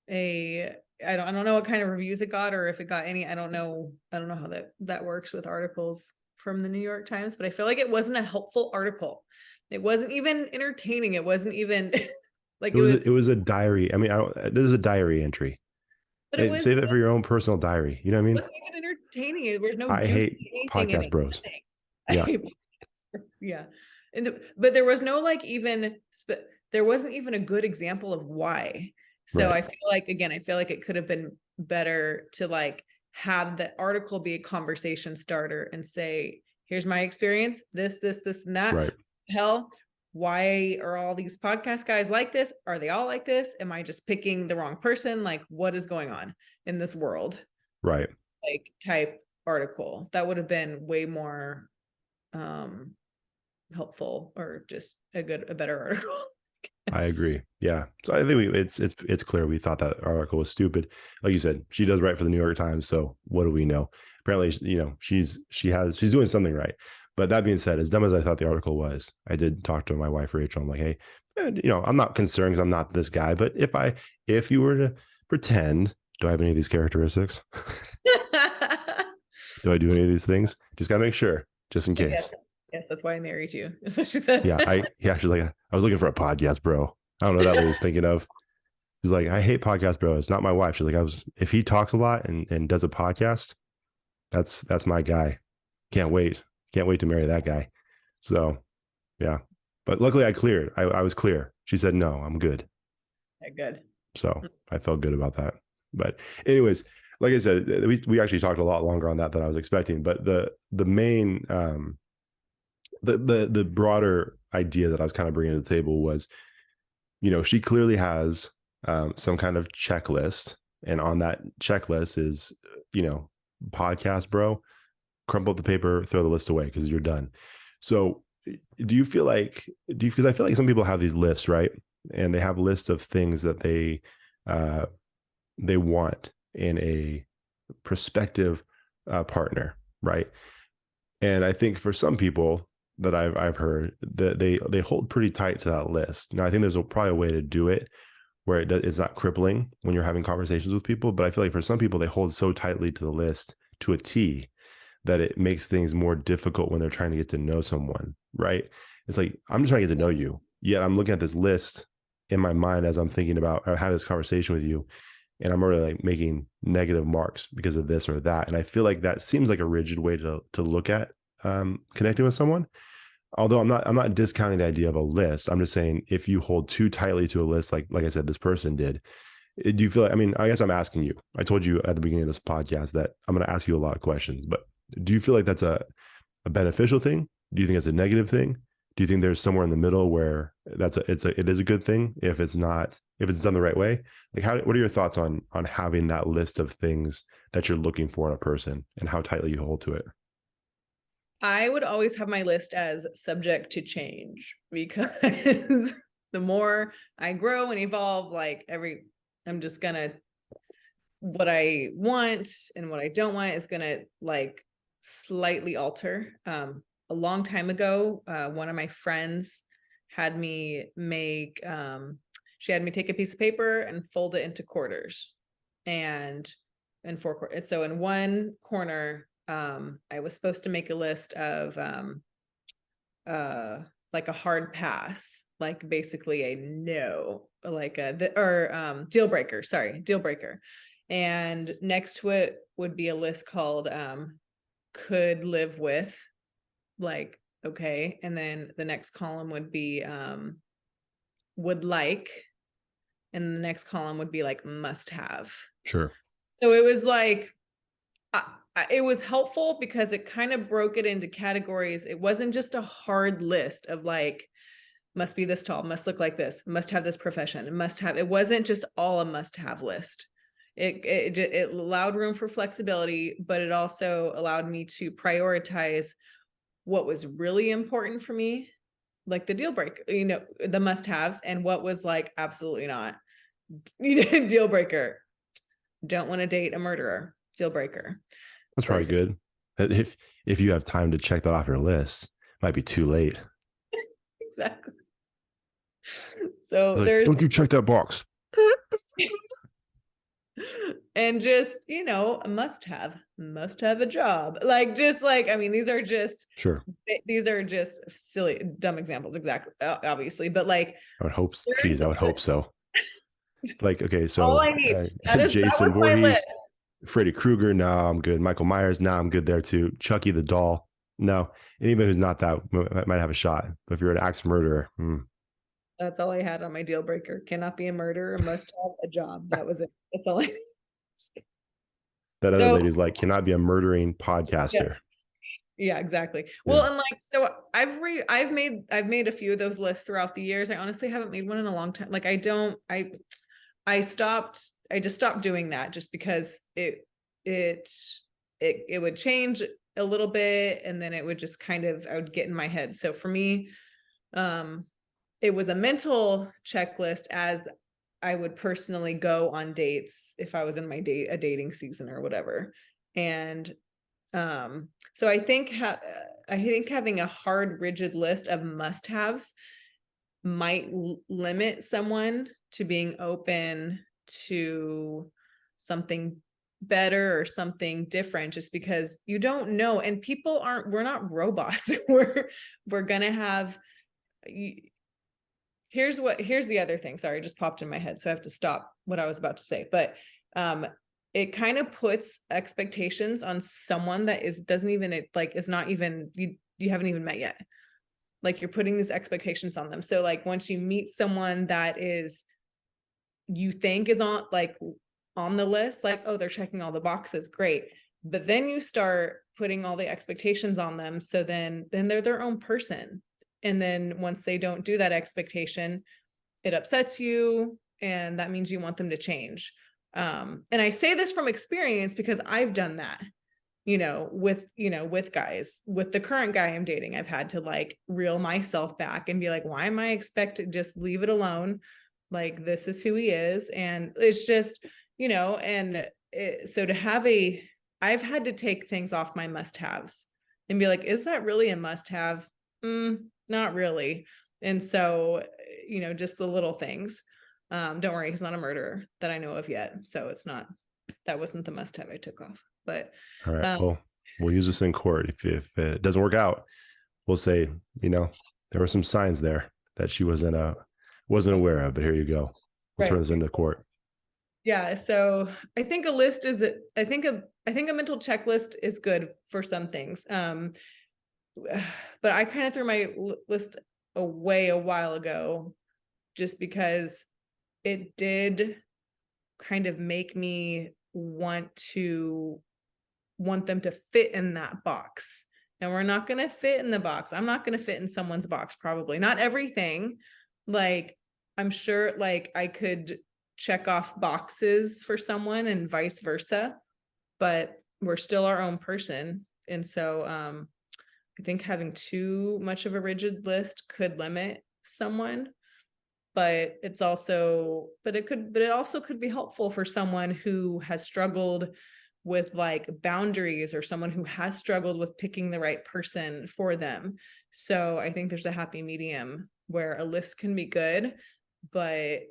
a, I don't know what kind of reviews it got, or if it got any, I don't know how that works with articles from the New York Times, but I feel like it wasn't a helpful article. It wasn't even entertaining. It wasn't even like it was, It was a diary. I mean, this is a diary entry. but it Save was, that for your own personal diary. You know what I mean? wasn't even entertaining. There was no I juicy hate anything in podcast it. bros. Nothing. I Yeah, hate podcast bros. Yeah. But there was no like even there wasn't even a good example of why. So right, I feel like, again, I feel like it could have been better to like have the article be a conversation starter and say, here's my experience, this, and that. right, Hell, why are all these podcast guys like this? Are they all like this? Am I just picking the wrong person? Like, what is going on in this world? right. Like, type article that would have been way more um helpful, or just a better article. I agree. Yeah. So I think it's clear we thought that article was stupid. Like you said, she does write for the New York Times, so what do we know? Apparently, she's doing something right. But that being said, as dumb as I thought the article was, I did talk to my wife Rachel. I'm like, hey, I'm not concerned because I'm not this guy, but if you were to pretend, do I have any of these characteristics? Do I do any of these things? Just gotta make sure, just in Yes, case. yes, that's why I married you. That's what she said. She's like, I was looking for a podcast, bro. I don't know what that lady's thinking of. She's like, I hate podcast bros. Not my wife. She's like, if he talks a lot and does a podcast, that's my guy. Can't wait. Can't wait to marry that guy. So yeah. But luckily I cleared. I was clear. She said, no, I'm good. Yeah, good. So I felt good about that. But anyways, like I said, we actually talked a lot longer on that than I was expecting. But the main the broader idea that I was kind of bringing to the table was, she clearly has some kind of checklist, and on that checklist is, podcast bro, crumple up the paper, throw the list away because you're done. So do you feel like, because I feel like some people have these lists, right? And they have lists of things that they want in a prospective partner, right? And I think for some people that I've heard that they hold pretty tight to that list. Now I think there's probably a way to do it where it's not crippling when you're having conversations with people. But I feel like for some people they hold so tightly to the list to a T that it makes things more difficult when they're trying to get to know someone, right? It's like, I'm just trying to get to know you, yet I'm looking at this list in my mind as I'm thinking about or have this conversation with you, and I'm already like making negative marks because of this or that. And I feel like that seems like a rigid way to look at connecting with someone. Although I'm not discounting the idea of a list. I'm just saying if you hold too tightly to a list, like I said, this person did, do you feel like, I mean, I guess I'm asking you, I told you at the beginning of this podcast that I'm going to ask you a lot of questions, but do you feel like that's a beneficial thing? Do you think it's a negative thing? Do you think there's somewhere in the middle where it is a good thing if it's done the right way? Like, what are your thoughts on having that list of things that you're looking for in a person and how tightly you hold to it? I would always have my list as subject to change, because the more I grow and evolve, I'm just gonna, what I want and what I don't want is gonna like slightly alter. A long time ago, one of my friends had me she had me take a piece of paper and fold it into quarters, and four quarters. So in one corner, I was supposed to make a list of like a hard pass, like basically a no, like deal breaker. Sorry, deal breaker. And next to it would be a list called could live with, like, okay. And then the next column would be would like, and the next column would be like must have. Sure. So it was like, it was helpful because it kind of broke it into categories. It wasn't just a hard list of like, must be this tall, must look like this, must have this profession, must have, it wasn't just all a must have list. It allowed room for flexibility, but it also allowed me to prioritize what was really important for me, like the deal breaker, the must haves, and what was like, absolutely not. Deal breaker. Don't want to date a murderer. Deal breaker. That's For probably example. good. if you have time to check that off your list, it might be too late. Exactly. So It's like, there's don't you check that box. and just, a must have a job. Like, just like, I mean, Sure. these are just silly, dumb examples, exactly, obviously, but like, I would hope, geez, I would hope so. Like, okay, all so I need. That was Jason my list. Voorhees, Freddy Krueger, no, I'm good. Michael Myers, no, I'm good there too. Chucky the doll, no. Anybody who's not that might have a shot. But if you're an axe murderer, That's all I had on my deal breaker. Cannot be a murderer, must have a job. That was it. That's all I need. that other So lady's like, cannot be a murdering yeah, podcaster. yeah, exactly. Well, Yeah. and like, so I've made a few of those lists throughout the years. I honestly haven't made one in a long time. Like, I just stopped doing that just because it it would change a little bit, and then it would just kind of, I would get in my head. So for me, um it was a mental checklist as I would personally go on dates if I was in a dating season or whatever. And so I think having a hard, rigid list of must-haves might limit someone to being open to something better or something different, just because you don't know. And we're not robots. We're gonna have, here's the other thing. Sorry, it just popped in my head, so I have to stop what I was about to say. But it kind of puts expectations on someone that doesn't even, is not even, you haven't even met yet. Like, you're putting these expectations on them. So like, once you meet someone that you think is on the list, like, oh, they're checking all the boxes, great. But then you start putting all the expectations on them. So then they're their own person. And then once they don't do that expectation, it upsets you. And that means you want them to change. And I say this from experience because I've done that, with guys. With the current guy I'm dating, I've had to like reel myself back and be like, why am I expected? Just leave it alone. Like, this is who he is. And it's just, so I've had to take things off my must-haves and be like, is that really a must-have? Not really. And so, just the little things. Don't worry, he's not a murderer that I know of yet. So that wasn't the must-have I took off. But All right. Well, we'll use this in court. If it doesn't work out, we'll say, there were some signs there that she wasn't aware of, but here you go. We'll turn this into court. Yeah. So I think a mental checklist is good for some things. But I kind of threw my list away a while ago just because it did kind of make me want them to fit in that box. And we're not going to fit in the box. I'm not going to fit in someone's box, probably not everything. Like, I'm sure like I could check off boxes for someone and vice versa, but we're still our own person. And so I think having too much of a rigid list could limit someone, but it also could be helpful for someone who has struggled with like boundaries, or someone who has struggled with picking the right person for them. So I think there's a happy medium where a list can be good, but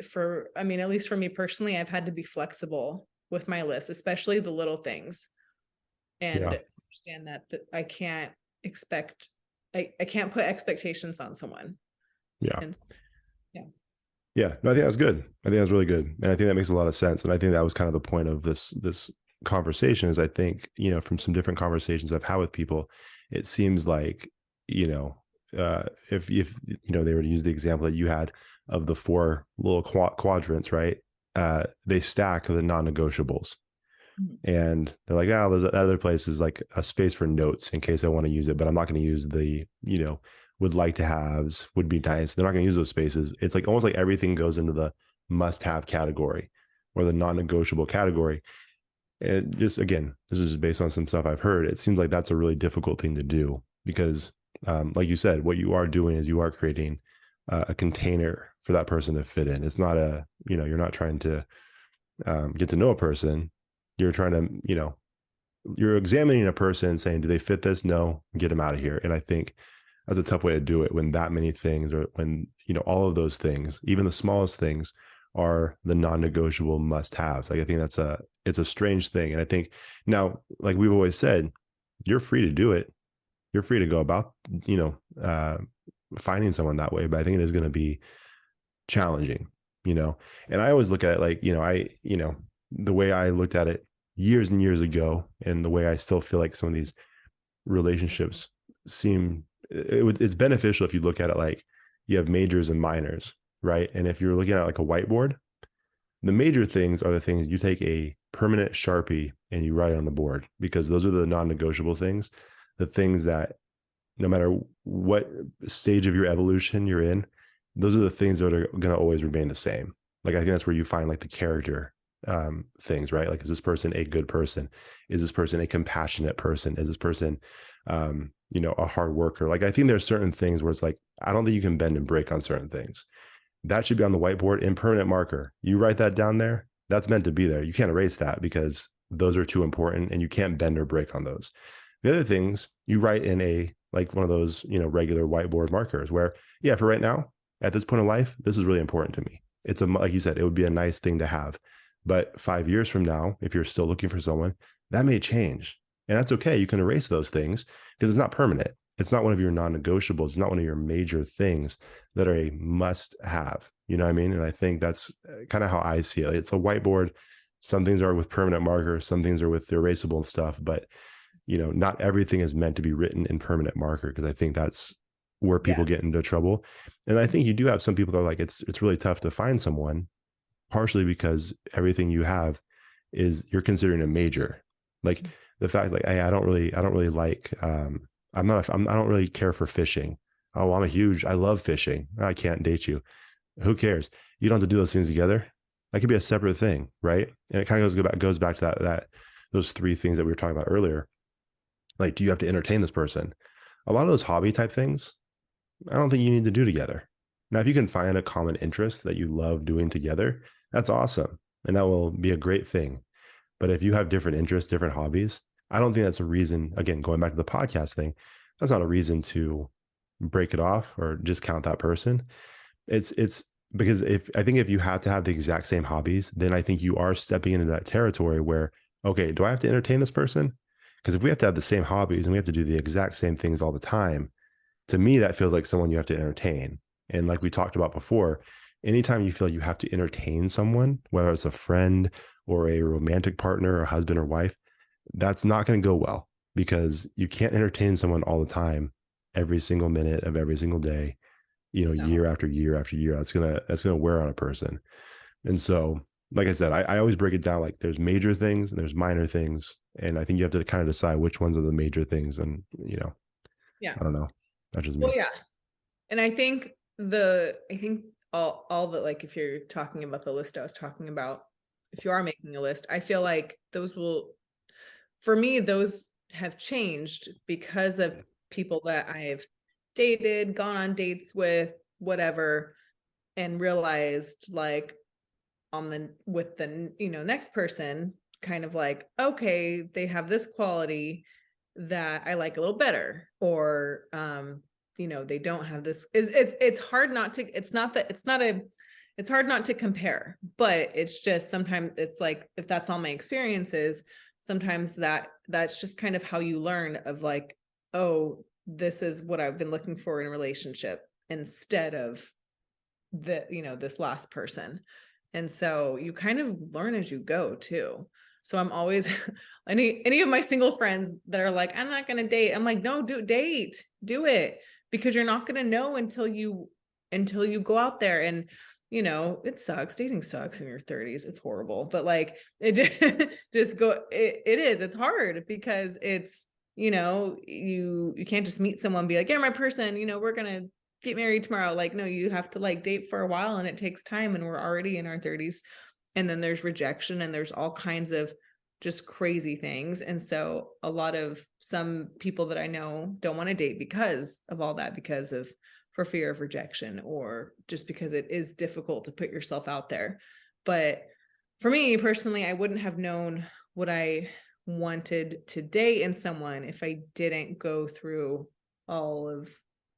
at least for me personally, I've had to be flexible with my list, especially the little things, and understand that I can't put expectations on someone. Yeah. And, yeah. No, I think that's good. I think that's really good. And I think that makes a lot of sense. And I think that was kind of the point of this conversation is, I think, from some different conversations I've had with people, it seems like, if they were to use the example that you had of the 4 little quadrants, right? They stack the non-negotiables. And they're like, oh, there's other places like a space for notes in case I want to use it, but I'm not going to use the, would like to haves, would be nice. They're not going to use those spaces. It's like almost like everything goes into the must have category or the non-negotiable category. And just, again, this is just based on some stuff I've heard. It seems like that's a really difficult thing to do because, like you said, what you are doing is you are creating a container for that person to fit in. It's not you're not trying to get to know a person. You're trying to, you're examining a person and saying, do they fit this? No, get them out of here. And I think that's a tough way to do it when that many things, or when, all of those things, even the smallest things, are the non-negotiable must-haves. Like, I think it's a strange thing. And I think now, like we've always said, you're free to do it. You're free to go about, finding someone that way. But I think it is going to be challenging, you know. And I always look at it like, the way I looked at it years and years ago, and the way I still feel like some of these relationships seem, it's beneficial if you look at it like you have majors and minors, right? And if you're looking at it like a whiteboard, the major things are the things you take a permanent Sharpie and you write on the board, because those are the non-negotiable things, the things that no matter what stage of your evolution you're in, those are the things that are going to always remain the same. Like, I think that's where you find like the character things, right? Like, is this person a good person? Is this person a compassionate person? Is this person, a hard worker? Like, I think there's certain things where it's like, I don't think you can bend and break on certain things. That should be on the whiteboard in permanent marker. You write that down there. That's meant to be there. You can't erase that, because those are too important and you can't bend or break on those. The other things you write in a, like one of those, regular whiteboard markers where, yeah, for right now, at this point in life, this is really important to me. It's like you said, it would be a nice thing to have. But 5 years from now, if you're still looking for someone, that may change. And that's okay. You can erase those things because it's not permanent. It's not one of your non-negotiables. It's not one of your major things that are a must have. You know what I mean? And I think that's kind of how I see it. It's a whiteboard. Some things are with permanent markers, some things are with erasable stuff, but not everything is meant to be written in permanent marker, because I think that's where people get into trouble. And I think you do have some people that are like, it's really tough to find someone, partially because everything you have is you're considering a major. Like the fact, like, I don't really like, I don't really care for fishing. Oh, I love fishing. I can't date you. Who cares? You don't have to do those things together. That could be a separate thing, right? And it kind of goes back to that those three things that we were talking about earlier. Like, do you have to entertain this person? A lot of those hobby type things, I don't think you need to do together. Now, if you can find a common interest that you love doing together, that's awesome. And that will be a great thing. But if you have different interests, different hobbies, I don't think that's a reason, again, going back to the podcast thing, that's not a reason to break it off or discount that person. It's because if you have to have the exact same hobbies, then I think you are stepping into that territory where, okay, do I have to entertain this person? Because if we have to have the same hobbies and we have to do the exact same things all the time, to me, that feels like someone you have to entertain. And like we talked about before, anytime you feel you have to entertain someone, whether it's a friend or a romantic partner or husband or wife, that's not going to go well, because you can't entertain someone all the time, every single minute of every single day, No. year after year after year. That's gonna wear on a person. And so, like I said, I always break it down like there's major things and there's minor things, and I think you have to kind of decide which ones are the major things. And Yeah. I don't know. That's just Well, me. yeah. And I think all the, like, if you're talking about the list I was talking about, if you are making a list, I feel like for me, those have changed because of people that I've dated, gone on dates with, whatever, and realized, like, with the next person, kind of like, okay, they have this quality that I like a little better, or they don't have this. It's hard not to, it's hard not to compare, but it's just sometimes it's like, if that's all my experiences, sometimes that's just kind of how you learn of, like, oh, this is what I've been looking for in a relationship, instead of this last person. And so you kind of learn as you go too. So I'm always any of my single friends that are like, I'm not going to date. I'm like, no, do it, because you're not going to know until you go out there. And it sucks. Dating sucks in your 30s. It's horrible. But like, it just go, it's hard, because it's, you can't just meet someone, be like, yeah, my person, we're going to get married tomorrow. Like, no, you have to like date for a while, and it takes time, and we're already in our 30s. And then there's rejection, and there's all kinds of just crazy things. And so some people that I know don't want to date because of all that, for fear of rejection, or just because it is difficult to put yourself out there. But for me personally, I wouldn't have known what I wanted to date in someone if I didn't go through all of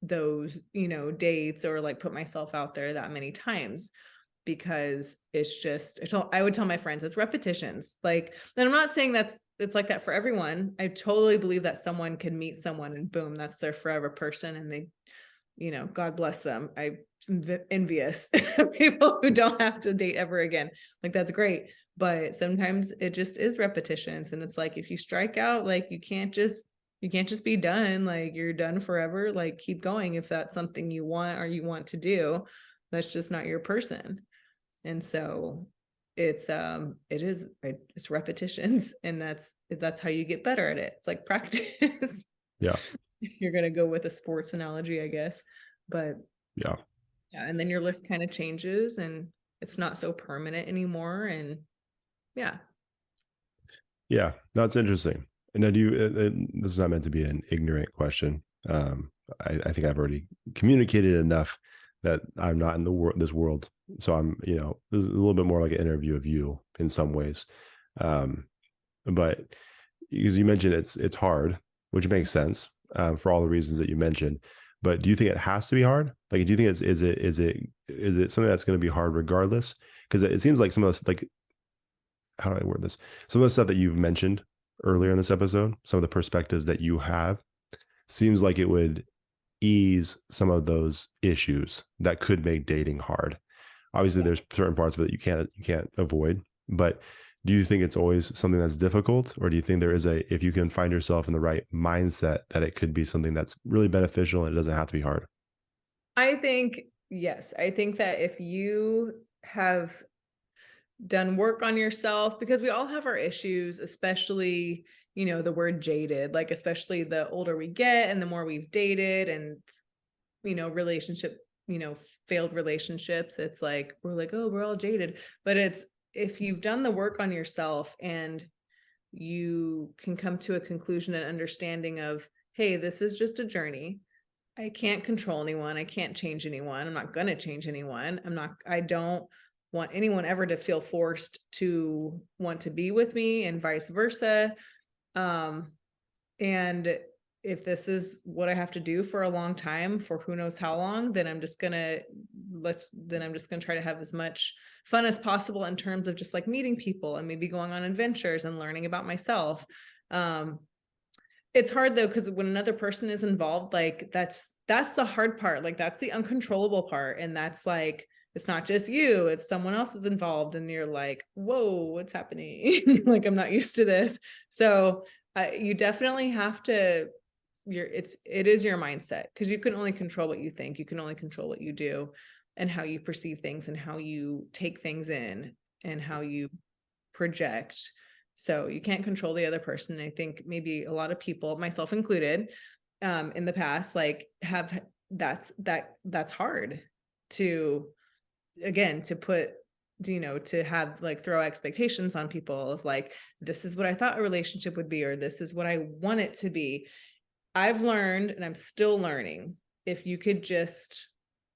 those, dates or like put myself out there that many times, because I would tell my friends it's repetitions. Like, and I'm not saying it's like that for everyone. I totally believe that someone can meet someone and boom, that's their forever person. And they, God bless them. I'm envious people who don't have to date ever again. Like, that's great. But sometimes it just is repetitions. And it's like, if you strike out, like you can't just be done. Like, you're done forever. Like, keep going. If that's something you want or you want to do, that's just not your person. And so it's repetitions, and that's how you get better at it. It's like practice. Yeah. You're going to go with a sports analogy, I guess. But Yeah. yeah, and then your list kind of changes and it's not so permanent anymore. And yeah. Yeah. That's interesting. And now this is not meant to be an ignorant question. I think I've already communicated enough that I'm not in this world. So I'm, this is a little bit more like an interview of you in some ways. But because you mentioned it's hard, which makes sense, for all the reasons that you mentioned. But do you think it has to be hard? Like, do you think is it something that's going to be hard regardless? Because it seems like some of this, like, how do I word this? Some of the stuff that you've mentioned earlier in this episode, some of the perspectives that you have, seems like it would ease some of those issues that could make dating hard. Obviously, there's certain parts of it you can't avoid, but do you think it's always something that's difficult, or do you think there is if you can find yourself in the right mindset, that it could be something that's really beneficial and it doesn't have to be hard? I think, yes, I think that if you have done work on yourself, because we all have our issues, especially, the word jaded, like, especially the older we get and the more we've dated and, relationship, failed relationships. It's like, we're like, oh, we're all jaded. But it's, if you've done the work on yourself and you can come to a conclusion and understanding of, hey, this is just a journey. I can't control anyone. I can't change anyone. I'm not going to change anyone. I don't want anyone ever to feel forced to want to be with me, and vice versa. And if this is what I have to do for a long time, for who knows how long, then I'm just going to try to have as much fun as possible in terms of just like meeting people and maybe going on adventures and learning about myself. It's hard though, because when another person is involved, like that's the hard part. Like, that's the uncontrollable part. And that's like, it's not just you, it's someone else is involved. And you're like, whoa, what's happening? Like, I'm not used to this. So you definitely have to, it is your mindset, because you can only control what you think. You can only control what you do and how you perceive things and how you take things in and how you project. So you can't control the other person. I think maybe a lot of people, myself included, in the past, like, that's hard to, again, to put, to have, like, throw expectations on people of like, this is what I thought a relationship would be, or this is what I want it to be. I've learned, and I'm still learning, if you could just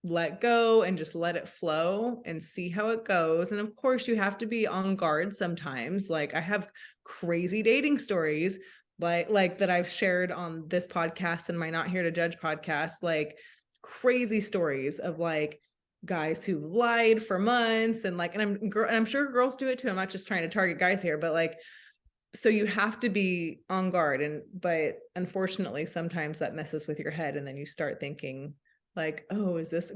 let go and just let it flow and see how it goes. And of course, you have to be on guard sometimes. Like, I have crazy dating stories like that I've shared on this podcast and my Not Here to Judge podcast, like crazy stories of like guys who lied for months, and like, and I'm sure girls do it too. I'm not just trying to target guys here, but like, so you have to be on guard. But unfortunately, sometimes that messes with your head, and then you start thinking like, oh, is this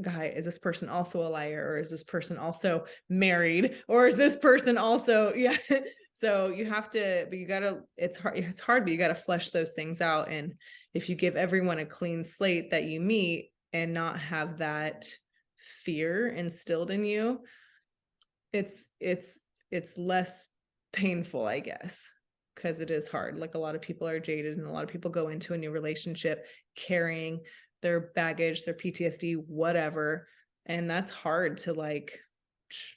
person also a liar, or is this person also married, or is this person also, yeah. So you have to, but you gotta, it's hard, but you gotta flesh those things out. And if you give everyone a clean slate that you meet and not have that fear instilled in you, it's less painful, I guess, because it is hard. Like, a lot of people are jaded, and a lot of people go into a new relationship carrying their baggage, their PTSD, whatever. And that's hard to like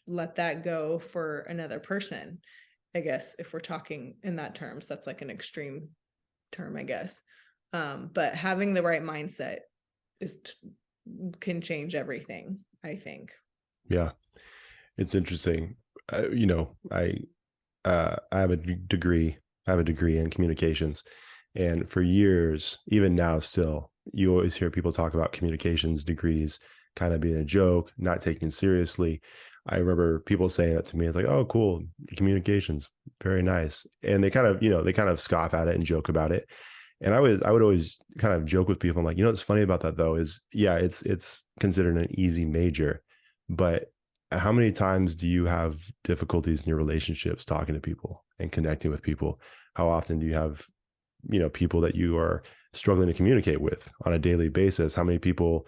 let that go for another person. I guess if we're talking in that terms, that's like an extreme term, I guess. But having the right mindset can change everything, I think. Yeah, it's interesting. I have a degree have a degree in communications. And for years, even now still, you always hear people talk about communications degrees kind of being a joke, not taken seriously. I remember people saying it to me. It's like, oh, cool, communications, very nice. And they kind of, they kind of scoff at it and joke about it. And I would always kind of joke with people. I'm like, what's funny about that though is, yeah, it's considered an easy major, but how many times do you have difficulties in your relationships talking to people and connecting with people? How often do you have, people that you are struggling to communicate with on a daily basis? How many people,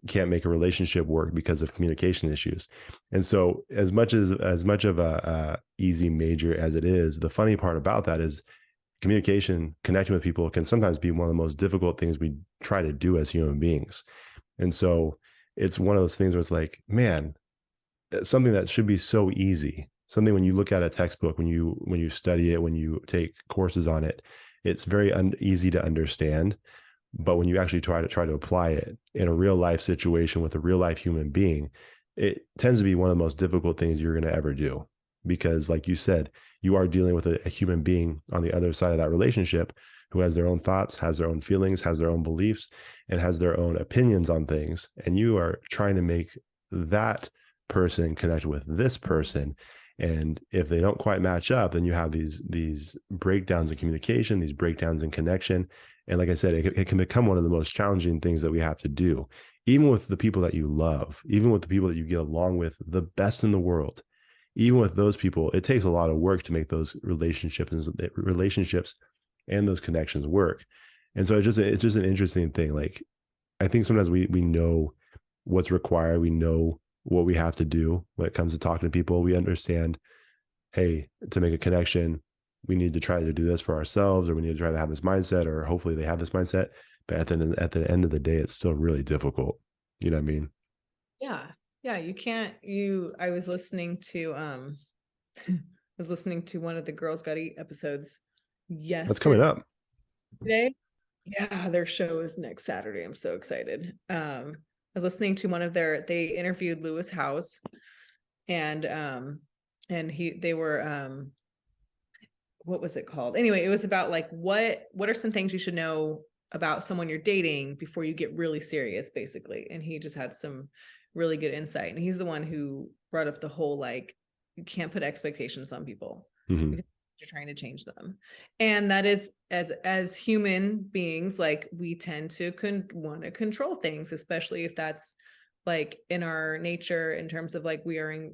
can't make a relationship work because of communication issues? And so as much of a easy major as it is, the funny part about that is communication, connecting with people can sometimes be one of the most difficult things we try to do as human beings. And so it's one of those things where it's like, man, something that should be so easy, something when you look at a textbook, when you study it, when you take courses on it, it's very easy to understand. But when you actually try to apply it in a real life situation with a real life human being, it tends to be one of the most difficult things you're going to ever do. Because like you said, you are dealing with a human being on the other side of that relationship who has their own thoughts, has their own feelings, has their own beliefs, and has their own opinions on things. And you are trying to make that person connect with this person. And if they don't quite match up, then you have these breakdowns in communication, these breakdowns in connection. And like I said, it can become one of the most challenging things that we have to do, even with the people that you love, even with the people that you get along with the best in the world. Even with those people, it takes a lot of work to make those relationships and those connections work. And so it's just an interesting thing. Like I think sometimes we know what's required. We know what we have to do when it comes to talking to people. We understand, hey, to make a connection, we need to try to do this for ourselves, or we need to try to have this mindset, or hopefully they have this mindset. But at the end of the day, it's still really difficult. You know what I mean? Yeah. Yeah. You can't, I was listening to, I was listening to one of the Girls Gotta Eat episodes That's coming yesterday. up. Yeah, their show is next Saturday. I'm so excited. I was listening to they interviewed Lewis House, and they were what was it called? Anyway, it was about like what are some things you should know about someone you're dating before you get really serious, basically. And he just had some really good insight. And he's the one who brought up the whole like you can't put expectations on people because you're trying to change them. And that is as human beings, like we tend to want to control things, especially if that's like in our nature in terms of like we are in,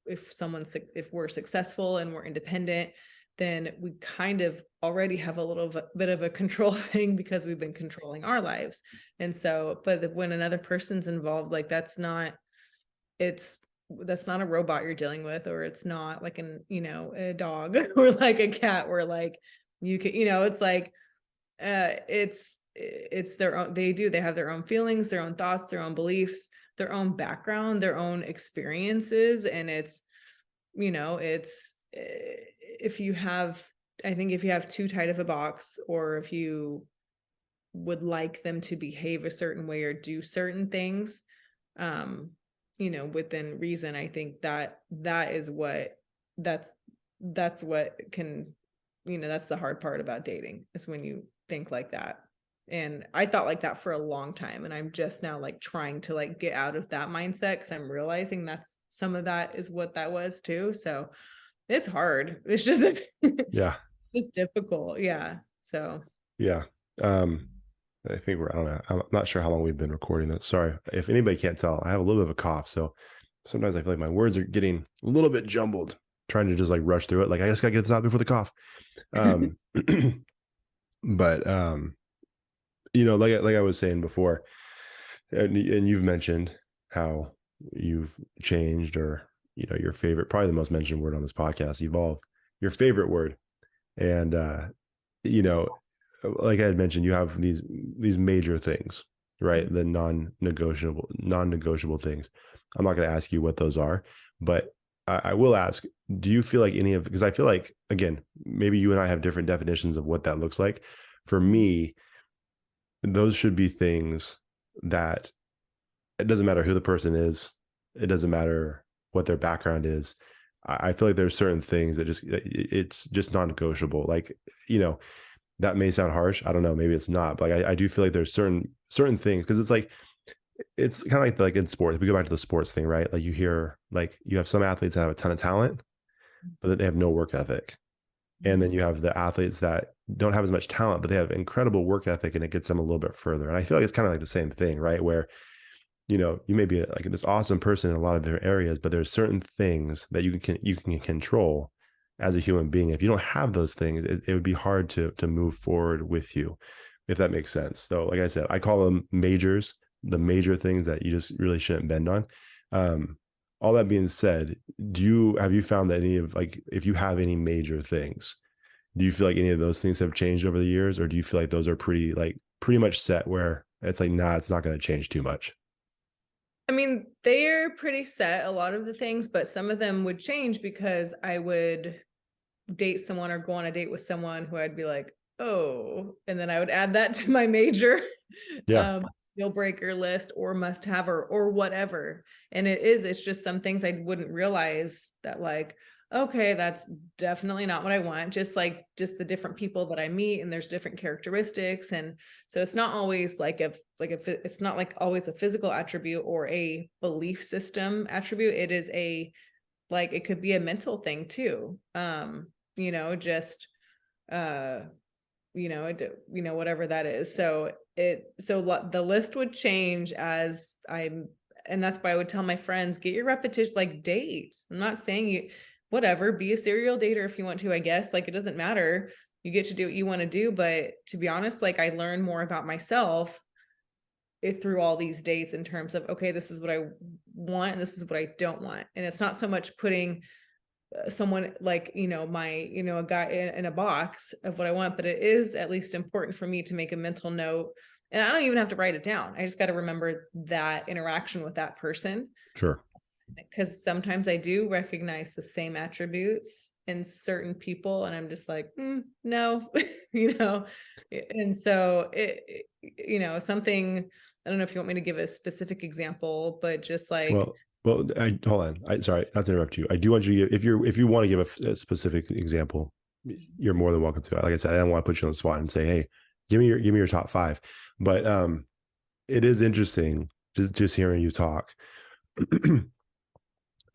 if we're successful and we're independent, then we kind of already have a little bit of a control thing because we've been controlling our lives. And so, but when another person's involved, like that's not a robot you're dealing with, or it's not like a dog or like a cat where like you can, it's like, it's their own, they have their own feelings, their own thoughts, their own beliefs, their own background, their own experiences. And it's if you have too tight of a box, or if you would like them to behave a certain way or do certain things, within reason, I think that is that's what can, that's the hard part about dating, is when you think like that. And I thought like that for a long time, and I'm just now like trying to like get out of that mindset, because I'm realizing that's some of that is what that was too. So it's hard. It's just Yeah. it's difficult. Yeah. So Yeah. I think I don't know. I'm not sure how long we've been recording that. Sorry. If anybody can't tell, I have a little bit of a cough. So sometimes I feel like my words are getting a little bit jumbled, trying to just like rush through it. Like I just gotta get this out before the cough. Um, but like I was saying before, and you've mentioned how you've changed, or your favorite, probably the most mentioned word on this podcast, evolved, your favorite word. And you know like I had mentioned, you have these major things, right? The non-negotiable things. I'm not going to ask you what those are, but I will ask, do you feel like any of, because I feel like, again, maybe you and I have different definitions of what that looks like. For me, those should be things that, it doesn't matter who the person is, it doesn't matter what their background is. I feel like there's certain things that it's just non-negotiable. Like, you know, that may sound harsh. I don't know. Maybe it's not, but like, I do feel like there's certain things, because it's like, it's kind of like in sports. If we go back to the sports thing, right? Like you hear, like you have some athletes that have a ton of talent, but they have no work ethic. And then you have the athletes that don't have as much talent, but they have incredible work ethic, and it gets them a little bit further. And I feel like it's kind of like the same thing, right? Where, you know, you may be like this awesome person in a lot of different areas, but there's certain things that you can control as a human being. If you don't have those things, it would be hard to move forward with you, if that makes sense. So, like I said, I call them majors, the major things that you just really shouldn't bend on. Um, all that being said, have you found that any of, like, if you have any major things, do you feel like any of those things have changed over the years, or do you feel like those are pretty much set, where it's like, nah, it's not going to change too much? I mean, they're pretty set, a lot of the things, but some of them would change because I would date someone or go on a date with someone who I'd be like, oh, and then I would add that to my major Yeah, deal breaker list or must have or whatever. And it's just some things I wouldn't realize that, like, okay, that's definitely not what I want. Just the different people that I meet, and there's different characteristics. And so it's not always if it's not like always a physical attribute or a belief system attribute. It is it could be a mental thing too. Just uh whatever that is. So the list would change as and that's why I would tell my friends, get your repetition, like date. I'm not saying you, whatever, be a serial dater if you want to, I guess. Like, it doesn't matter. You get to do what you want to do. But to be honest, like, I learned more about myself through all these dates, in terms of, okay, this is what I want and this is what I don't want. And it's not so much putting someone like, a guy in a box of what I want, but it is at least important for me to make a mental note. And I don't even have to write it down. I just got to remember that interaction with that person, sure. because sometimes I do recognize the same attributes in certain people, and I'm just like, no, And so something. I don't know if you want me to give a specific example, but just like, Well, hold on. Sorry, not to interrupt you. I do want you to give, if you want to give a specific example, you're more than welcome to. Like I said, I don't want to put you on the spot and say, hey, give me your top five. But it is interesting just hearing you talk.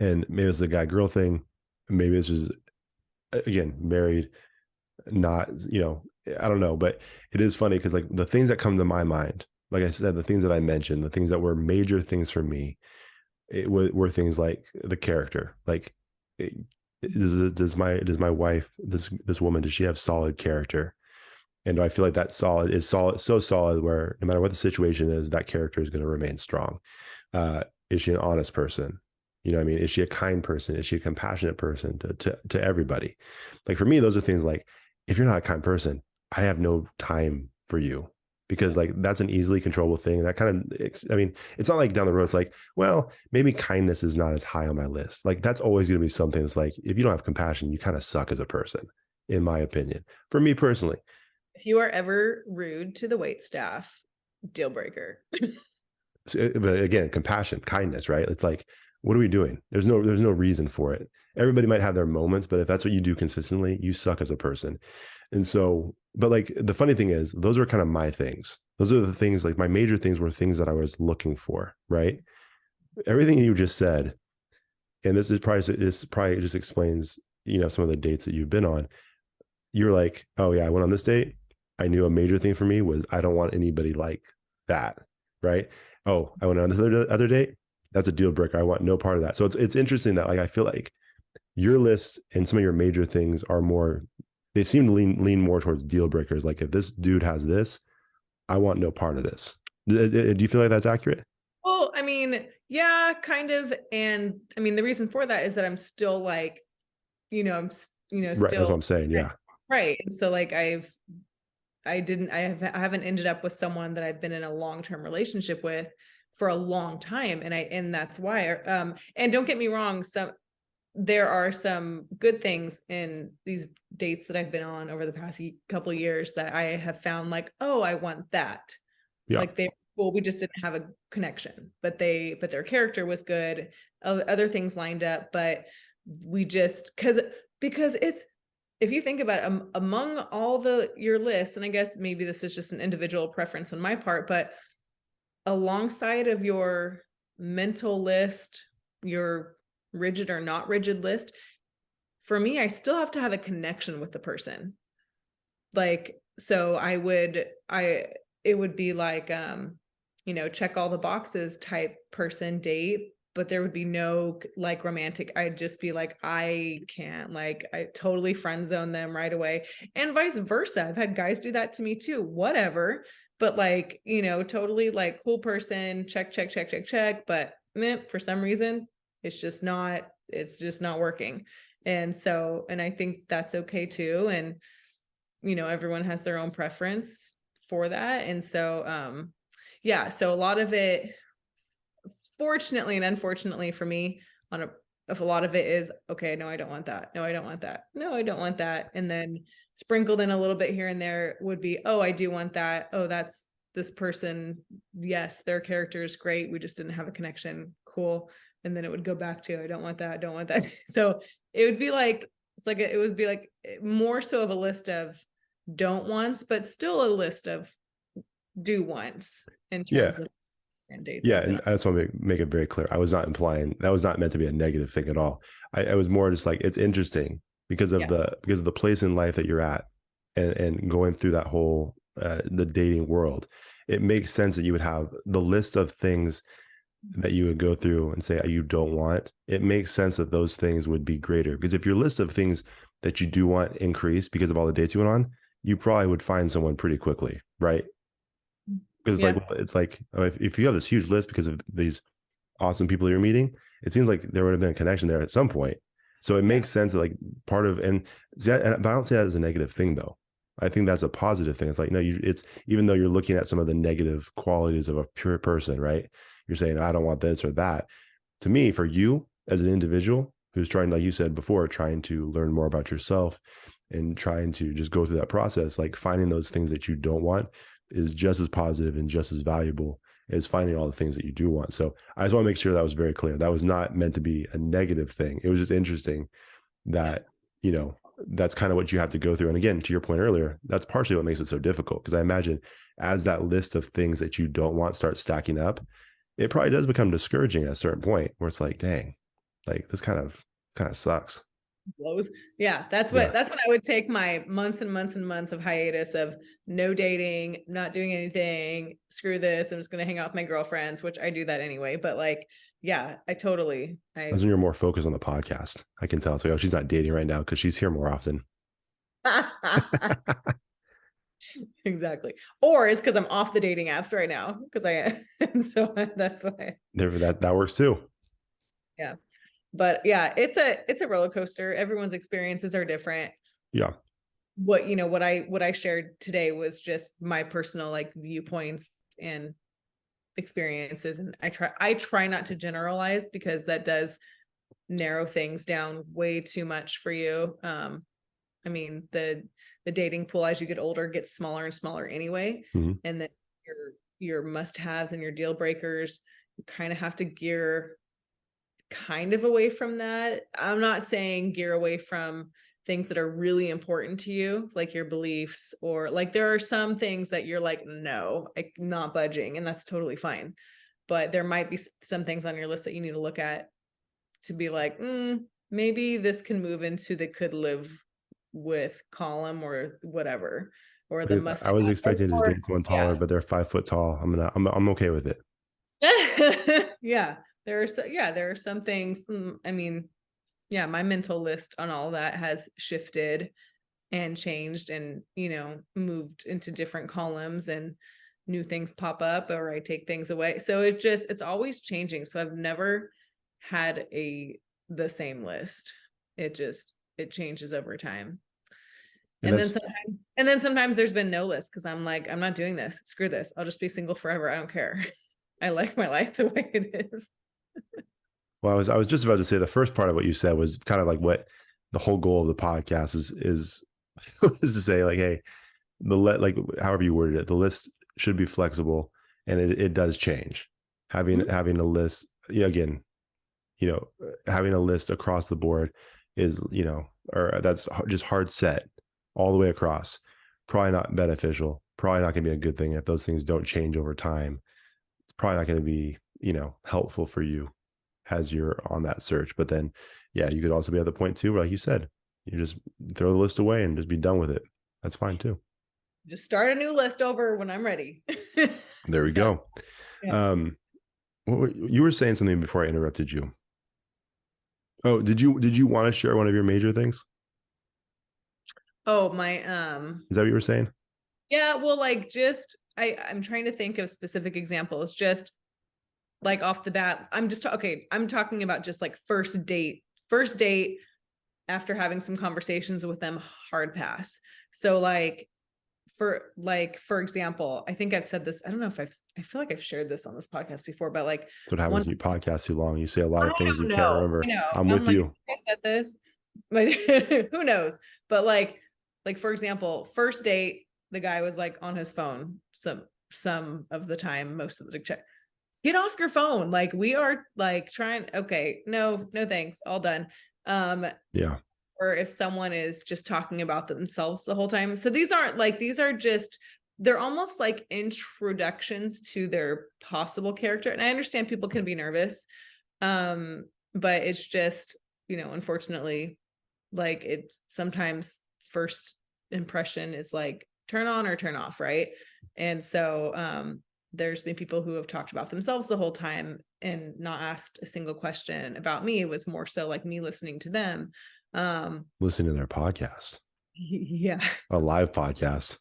And maybe it's a guy girl thing. Maybe it's just, again, married, not, I don't know. But it is funny because, like, the things that come to my mind, like I said, the things that I mentioned, the things that were major things for me, were things like the character. Like, does my wife, this woman, does she have solid character? And do I feel like that is solid, so solid where no matter what the situation is, that character is going to remain strong? Is she an honest person? You know what I mean? Is she a kind person? Is she a compassionate person to everybody? Like, for me, those are things like, if you're not a kind person, I have no time for you, because, like, that's an easily controllable thing. That kind of, I mean, it's not like down the road, it's like, well, maybe kindness is not as high on my list. Like, that's always going to be something that's like, if you don't have compassion, you kind of suck as a person, in my opinion, for me personally. if you are ever rude to the wait staff, deal breaker. But again, compassion, kindness, right? It's like, what are we doing? There's no reason for it. Everybody might have their moments, but if that's what you do consistently, you suck as a person. And so, but like, the funny thing is, those are kind of my things. Those are the things, like, my major things were things that I was looking for, right? Everything you just said, and this probably just explains, some of the dates that you've been on. You're like, oh yeah, I went on this date. I knew a major thing for me was, I don't want anybody like that, right? Oh, I went on this other date. That's a deal breaker. I want no part of that. So it's interesting that, like, I feel like your list and some of your major things are more, they seem to lean more towards deal breakers. Like, if this dude has this, I want no part of this. Do you feel like that's accurate? Well, I mean, yeah, kind of. And I mean, the reason for that is that I'm still like, Right. That's what still I'm saying. Yeah. right. And so, like, I haven't ended up with someone that I've been in a long-term relationship with for a long time. And that's why, and don't get me wrong, there are some good things in these dates that I've been on over the past couple of years that I have found, like, oh, I want that. Yeah. Like, we just didn't have a connection, but their character was good. Other things lined up, but we just because it's, if you think about it, among all your lists, and I guess maybe this is just an individual preference on my part, but alongside of your mental list, your rigid or not rigid list, for me, I still have to have a connection with the person. Like, so it would be like, check all the boxes type person date, but there would be no like romantic. I'd just be like, I can't, like, I totally friend zone them right away, and vice versa. I've had guys do that to me too, whatever. But like, totally like cool person, check, check, check, check, check. But for some reason, it's just not working. And so, and I think that's okay too. And, everyone has their own preference for that. And so, yeah, so a lot of it, fortunately and unfortunately for me, if a lot of it is, okay, no, I don't want that. No, I don't want that. No, I don't want that. And then sprinkled in a little bit here and there would be, oh, I do want that. Oh, that's this person. Yes, their character is great. We just didn't have a connection. Cool. And then it would go back to, I don't want that. I don't want that. So it would be like, it would be like more so of a list of don't wants, but still a list of do wants in Yeah. terms of dates. Yeah. And I just want to make it very clear. I was not implying that was not meant to be a negative thing at all. I was more just like, it's interesting because of the place in life that you're at and going through that whole, the dating world. It makes sense that you would have the list of things that you would go through and say you don't want. It makes sense that those things would be greater, because if your list of things that you do want increased because of all the dates you went on, you probably would find someone pretty quickly, right? Because it's like if you have this huge list because of these awesome people you're meeting, it seems like there would have been a connection there at some point. So it makes sense that like part of, but I don't say that as a negative thing though. I think that's a positive thing. It's like, no, it's even though you're looking at some of the negative qualities of a pure person, right? You're saying, I don't want this or that. To me, for you as an individual who's trying, like you said before, trying to learn more about yourself and trying to just go through that process, like finding those things that you don't want is just as positive and just as valuable as finding all the things that you do want. So I just want to make sure that was very clear. That was not meant to be a negative thing. It was just interesting that, that's kind of what you have to go through. And again, to your point earlier, that's partially what makes it so difficult. Because I imagine as that list of things that you don't want starts stacking up, it probably does become discouraging at a certain point where it's like, dang, like this kind of sucks. Blows. Yeah, that's when I would take my months and months and months of hiatus of no dating, not doing anything. Screw this. I'm just gonna hang out with my girlfriends, which I do that anyway. But like, yeah, that's when you're more focused on the podcast. I can tell. It's like, oh, she's not dating right now because she's here more often. Exactly. Or it's because I'm off the dating apps right now because and so that's why. That works too. Yeah. But yeah, it's a roller coaster. Everyone's experiences are different. Yeah. What I shared today was just my personal like viewpoints and experiences, and I try not to generalize because that does narrow things down way too much for you. I mean, the dating pool as you get older gets smaller and smaller anyway. Mm-hmm. And then your must-haves and your deal breakers, you kind of have to gear kind of away from that. I'm not saying gear away from things that are really important to you, like your beliefs, or like there are some things that you're like, no, I'm not budging, and that's totally fine. But there might be some things on your list that you need to look at to be like, maybe this can move into the could live with column or whatever, or the must. I was expecting to date someone taller, but they're 5 foot tall. I'm okay with it. Yeah, there are some things. I mean, yeah, my mental list on all that has shifted and changed and, moved into different columns, and new things pop up or I take things away. So it's always changing. So I've never had the same list. It changes over time. And then sometimes there's been no list because I'm like, I'm not doing this. Screw this. I'll just be single forever. I don't care. I like my life the way it is. Well, I was just about to say the first part of what you said was kind of like what the whole goal of the podcast is to say, like, hey, like however you worded it, the list should be flexible, and it does change. Having a list, again, you know, having a list across the board is, or that's just hard set all the way across. Probably not beneficial. Probably not going to be a good thing if those things don't change over time. It's probably not going to be, helpful for you as you're on that search. But then, yeah, you could also be at the point too, where, like you said, you just throw the list away and just be done with it. That's fine too. Just start a new list over when I'm ready. There we Yeah. go. Yeah. You were saying something before I interrupted you. Oh, did you want to share one of your major things? Oh, my Is that what you were saying? yeah, well, like just I'm trying to think of specific examples. Just like off the bat, I'm talking about just like first date after having some conversations with them, hard pass. So for example, I think I've said this, I don't know if I feel like I've shared this on this podcast before, but like That's what happens one, when you podcast too long. You say a lot I of things you don't can't know, remember. I know, I'm I'm with like, you. I said this, but who knows? But like for example, first date, the guy was like on his phone some of the time, most of the check. Get off your phone. Like we are like trying, okay, no thanks, all done. Um, Yeah. or if someone is just talking about themselves the whole time. So these are just, they're almost like introductions to their possible character. And I understand people can be nervous. But it's just, unfortunately, like it's sometimes first impression is like turn on or turn off, right? And so there's been people who have talked about themselves the whole time and not asked a single question about me. It was more so like me listening to them. Listening to their podcast, Yeah. a live podcast.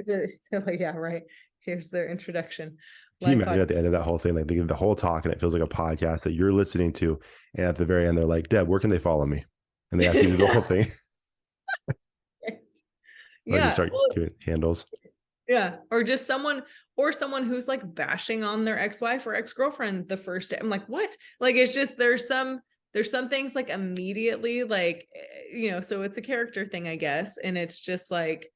Yeah, right. Here's their introduction. Can you Live imagine podcast. at the end of that whole thing, like they give the whole talk and it feels like a podcast that you're listening to. And at the very end, they're like, Deb, where can they follow me? And they ask you to do the whole thing. Like they Yeah. start Well, doing handles. yeah. Or someone who's like bashing on their ex-wife or ex-girlfriend the first day. I'm like, what? Like it's just there's some things like immediately like so it's a character thing, I guess. And it's just like,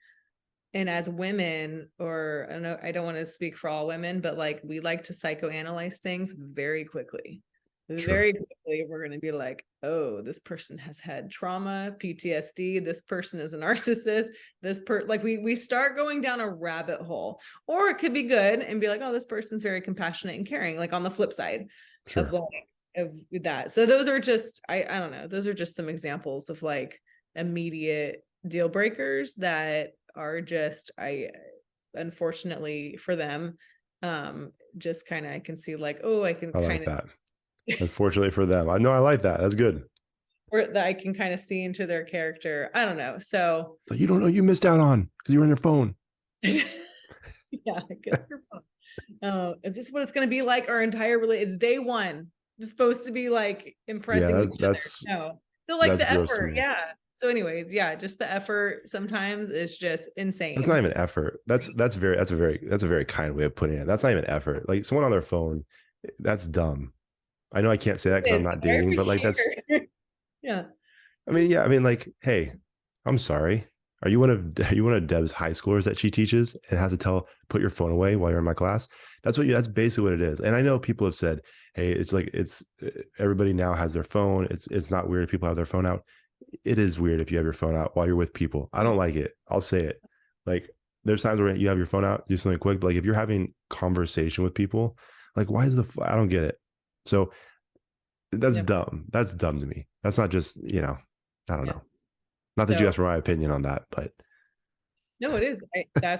and as women, or I don't know, I don't want to speak for all women, but like we like to psychoanalyze things very quickly. Sure. Very quickly, we're going to be like, oh, this person has had trauma, PTSD. This person is a narcissist. Like we start going down a rabbit hole, or it could be good and be like, oh, this person's very compassionate and caring. Like on the flip side of Sure. like of that. So those are just I don't know. Those are just some examples of like immediate deal breakers that are just unfortunately for them just kind of I can see like, oh, I can I like kind of that. Unfortunately for them. I know I like that. That's good. or that I can kind of see into their character. I don't know. So So you don't know you missed out on because you were on your phone. yeah, get your phone. Is this what it's going to be like our entire relationship? It's day one. It's supposed to be like impressing Yeah, each other. No. So like that's the gross to effort, me. yeah. So anyways, yeah, just the effort sometimes is just That's not insane. even effort. That's a very kind way of putting it. That's not even effort. Like someone on their phone, that's dumb. I know I can't say that because I'm not Why are dating, we but like that's here? Yeah. I mean, yeah, I mean, like, hey, I'm sorry. Are you one of Deb's high schoolers that she teaches and has to put your phone away while you're in my class? That's basically what it is. And I know people have said, hey, it's like everybody now has their phone. It's not weird if people have their phone out. It is weird if you have your phone out while you're with people. I don't like it. I'll say it. Like there's times where you have your phone out, do something quick. But like if you're having conversation with people, like why is I don't get it. So that's Yep. dumb. That's dumb to me. That's not just, I don't Yeah. know. Not that you So asked for my opinion on that, but no, it is. I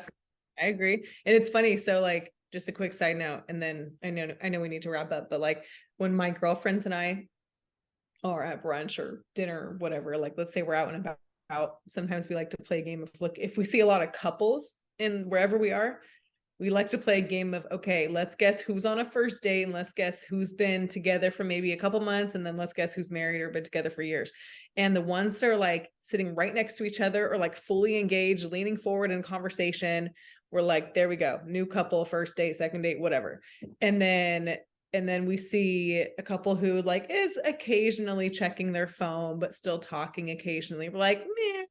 agree. And it's funny. So like just a quick side note, and then I know we need to wrap up, but like when my girlfriends and I are at brunch or dinner or whatever, like let's say we're out and about, sometimes we like to play a game of look if we see a lot of couples in wherever we are, we like to play a game of, okay, let's guess who's on a first date and let's guess who's been together for maybe a couple months. And then let's guess who's married or been together for years. And the ones that are like sitting right next to each other or like fully engaged, leaning forward in conversation, we're like, there we go. New couple, first date, second date, whatever. And then we see a couple who like is occasionally checking their phone, but still talking occasionally. We're like,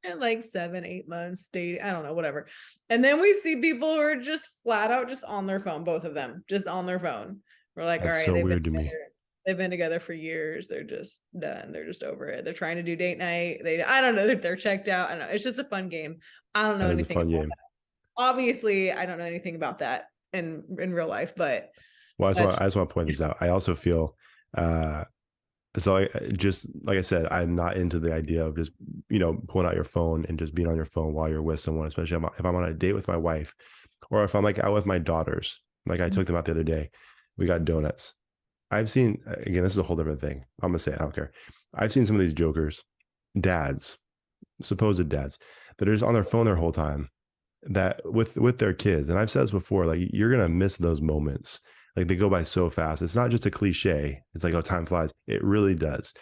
man, like 7-8 months dating. I don't know, whatever. And then we see people who are just flat out just on their phone, both of them just on their phone. We're like, all that's right, so they've been weird to me. together. They've been together for years. They're just done. They're just over it. They're trying to do date night. I don't know. They're checked out. I don't know. It's just a fun game. I don't know That is a anything fun about game. that. Obviously, I don't know anything about that in real life, but Well, that's I just want to point this out. I also feel, so I just like I said, I'm not into the idea of just pulling out your phone and just being on your phone while you're with someone, especially if I'm on a date with my wife, or if I'm like out with my daughters. Like I took them out the other day, we got donuts. I've seen, again, this is a whole different thing. I'm gonna say it, I don't care. I've seen some of these jokers, dads, supposed dads, that are just on their phone their whole time, that with their kids. And I've said this before, like you're gonna miss those moments. Like they go by so fast. It's not just a cliche. It's like, oh, time flies. It really does.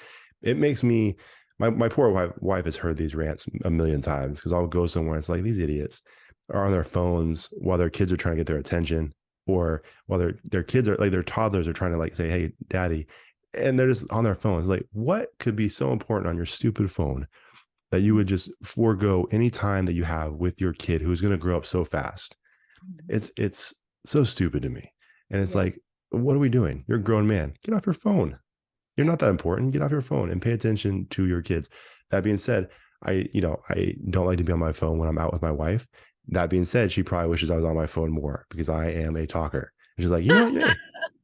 It makes me, my poor wife has heard these rants a million times, because I'll go somewhere and it's like, these idiots are on their phones while their kids are trying to get their attention, or while their kids are like, their toddlers are trying to like say, hey, daddy, and they're just on their phones. Like, what could be so important on your stupid phone that you would just forego any time that you have with your kid who's going to grow up so fast? It's so stupid to me. And it's yeah. like, what are we doing? You're a grown man. Get off your phone. You're not that important. Get off your phone and pay attention to your kids. That being said, I don't like to be on my phone when I'm out with my wife. That being said, she probably wishes I was on my phone more, because I am a talker. And she's like, you know what? Yeah,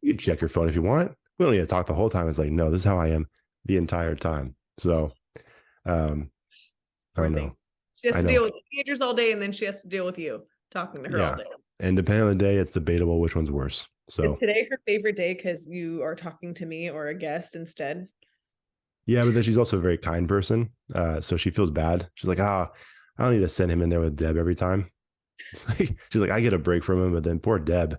you can check your phone if you want. We don't need to talk the whole time. It's like, no, this is how I am the entire time. So, I Poor don't thing. know. She has I to deal know. with teenagers all day, and then she has to deal with you talking to her all Yeah. day. And depending on the day, it's debatable which one's worse. Is So, today her favorite day because you are talking to me or a guest instead? yeah, but then she's also a very kind person. So she feels bad. She's like, I don't need to send him in there with Deb every time. It's like, she's like, I get a break from him, but then poor Deb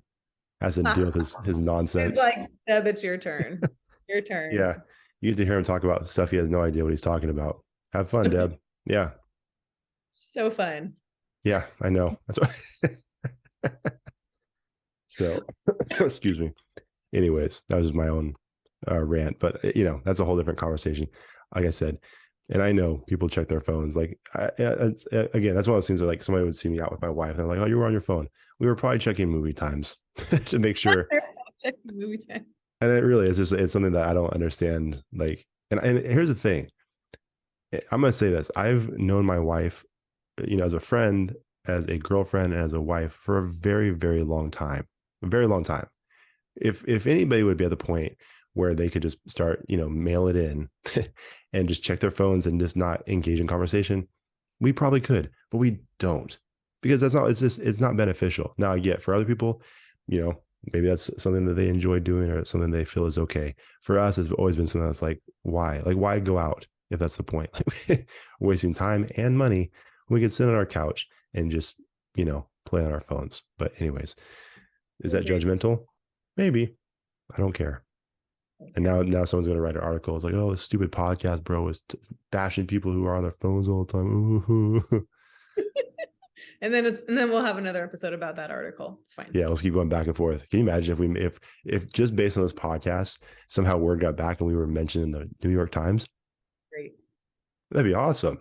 has to deal with his It's nonsense. like, Deb, it's your turn. Your turn. Yeah. You get to hear him talk about stuff he has no idea what he's talking about. Have fun, Deb. Yeah. So fun. Yeah, I know. That's what. So, excuse me. Anyways, that was my own rant, but that's a whole different conversation. Like I said, and I know people check their phones. Like, again, that's one of those things where like somebody would see me out with my wife and they're like, "Oh, you were on your phone." We were probably checking movie times to make sure. Checking movie time. And it really is just, it's something that I don't understand. Like, and here's the thing. I'm gonna say this. I've known my wife, as a friend, as a girlfriend, and as a wife for a very, very long time. A very long time. If anybody would be at the point where they could just start, mail it in and just check their phones and just not engage in conversation, we probably could, but we don't, because it's not beneficial. Now, I get for other people, maybe that's something that they enjoy doing or something they feel is okay. For us, it's always been something that's like, why? Like, why go out if that's the point? Like, wasting time and money. We could sit on our couch and just, play on our phones. But anyways, is that judgmental? Maybe. I don't care. And now someone's going to write an article. It's like, oh, this stupid podcast, bro, is bashing people who are on their phones all the time. Ooh. And then we'll have another episode about that article. It's fine. Yeah, let's keep going back and forth. Can you imagine if just based on this podcast, somehow word got back and we were mentioned in the New York Times? Great. That'd be awesome.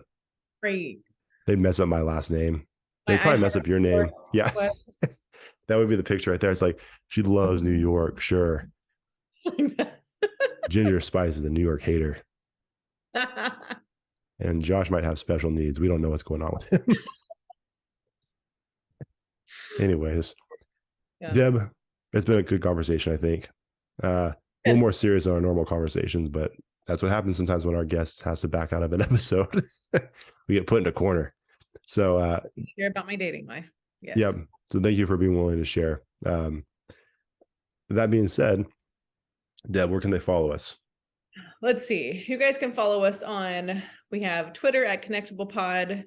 Great. They'd mess up my last name. They'd probably mess up your name. Yeah. That would be the picture right there. It's like, she loves New York. Sure. Ginger Spice is a New York hater. And Josh might have special needs. We don't know what's going on with him. Anyways, yeah. Deb, it's been a good conversation, I think. A little more serious than our normal conversations, but that's what happens sometimes when our guest has to back out of an episode. We get put in a corner. So hear about my dating life. Yes. Yep. So thank you for being willing to share. That being said, Deb, where can they follow us? Let's see. You guys can follow us on, we have Twitter at Connectable Pod,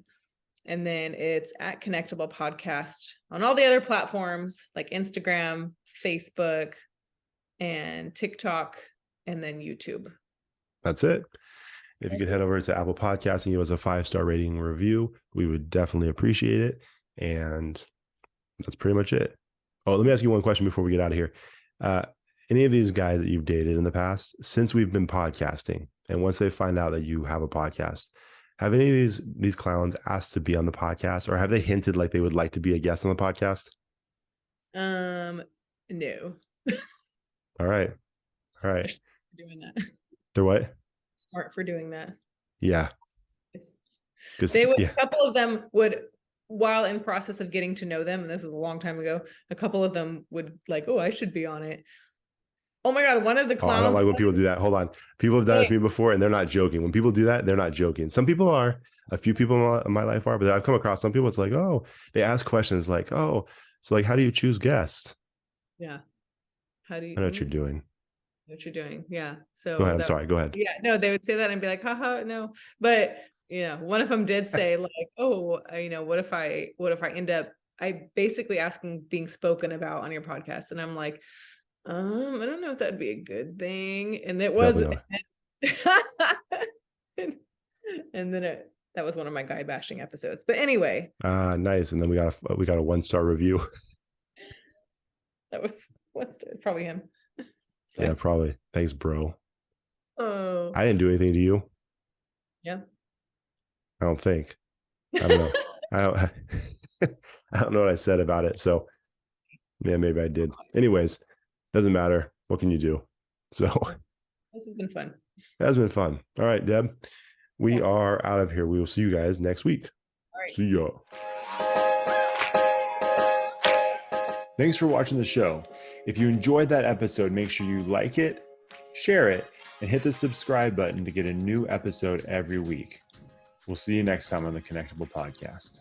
and then it's at Connectable Podcast on all the other platforms like Instagram, Facebook, and TikTok, and then YouTube. That's it. If you could head over to Apple Podcasts and give us a 5-star rating and review, we would definitely appreciate it. And that's pretty much it. Oh, let me ask you one question before we get out of here. Any of these guys that you've dated in the past, since we've been podcasting, and once they find out that you have a podcast, have any of these clowns asked to be on the podcast, or have they hinted like they would like to be a guest on the podcast? No. All right. doing that. They're what? Smart for doing that. Yeah. It's Because they would, yeah. a couple of them would, while in process of getting to know them, and this is a long time ago, a couple of them would like, oh, I should be on it. Oh my God, one of the Oh, I don't clowns. like when people do that. Hold on. People have done this to me before and they're not joking. When people do that, they're not joking. Some people are, a few people in my life are, but I've come across some people, it's like, oh, they ask questions like, oh, so like, how do you choose guests? Yeah. How do you I know what you're doing. what you're doing? Yeah. Go So ahead. I'm that, sorry. Go ahead. yeah, no, they would say that and be like, haha, no. But yeah, one of them did say like, oh, what if I end up, I basically asking being spoken about on your podcast. And I'm like, I don't know if that'd be a good thing. And it was, Definitely and then that was one of my guy bashing episodes. But anyway, are. Nice. And then we got a 1-star review. that was probably him. Yeah, probably. Thanks, bro. Oh, I didn't do anything to you. yeah. I don't think. I don't know. I don't, I don't know what I said about it. So yeah, maybe I did. Anyways, doesn't matter. What can you do? So This has been fun. that's been fun. All right, Deb. We are out of here. We will see you guys next week. All right. See ya. Thanks for watching the show. If you enjoyed that episode, make sure you like it, share it, and hit the subscribe button to get a new episode every week. We'll see you next time on the Connectable podcast.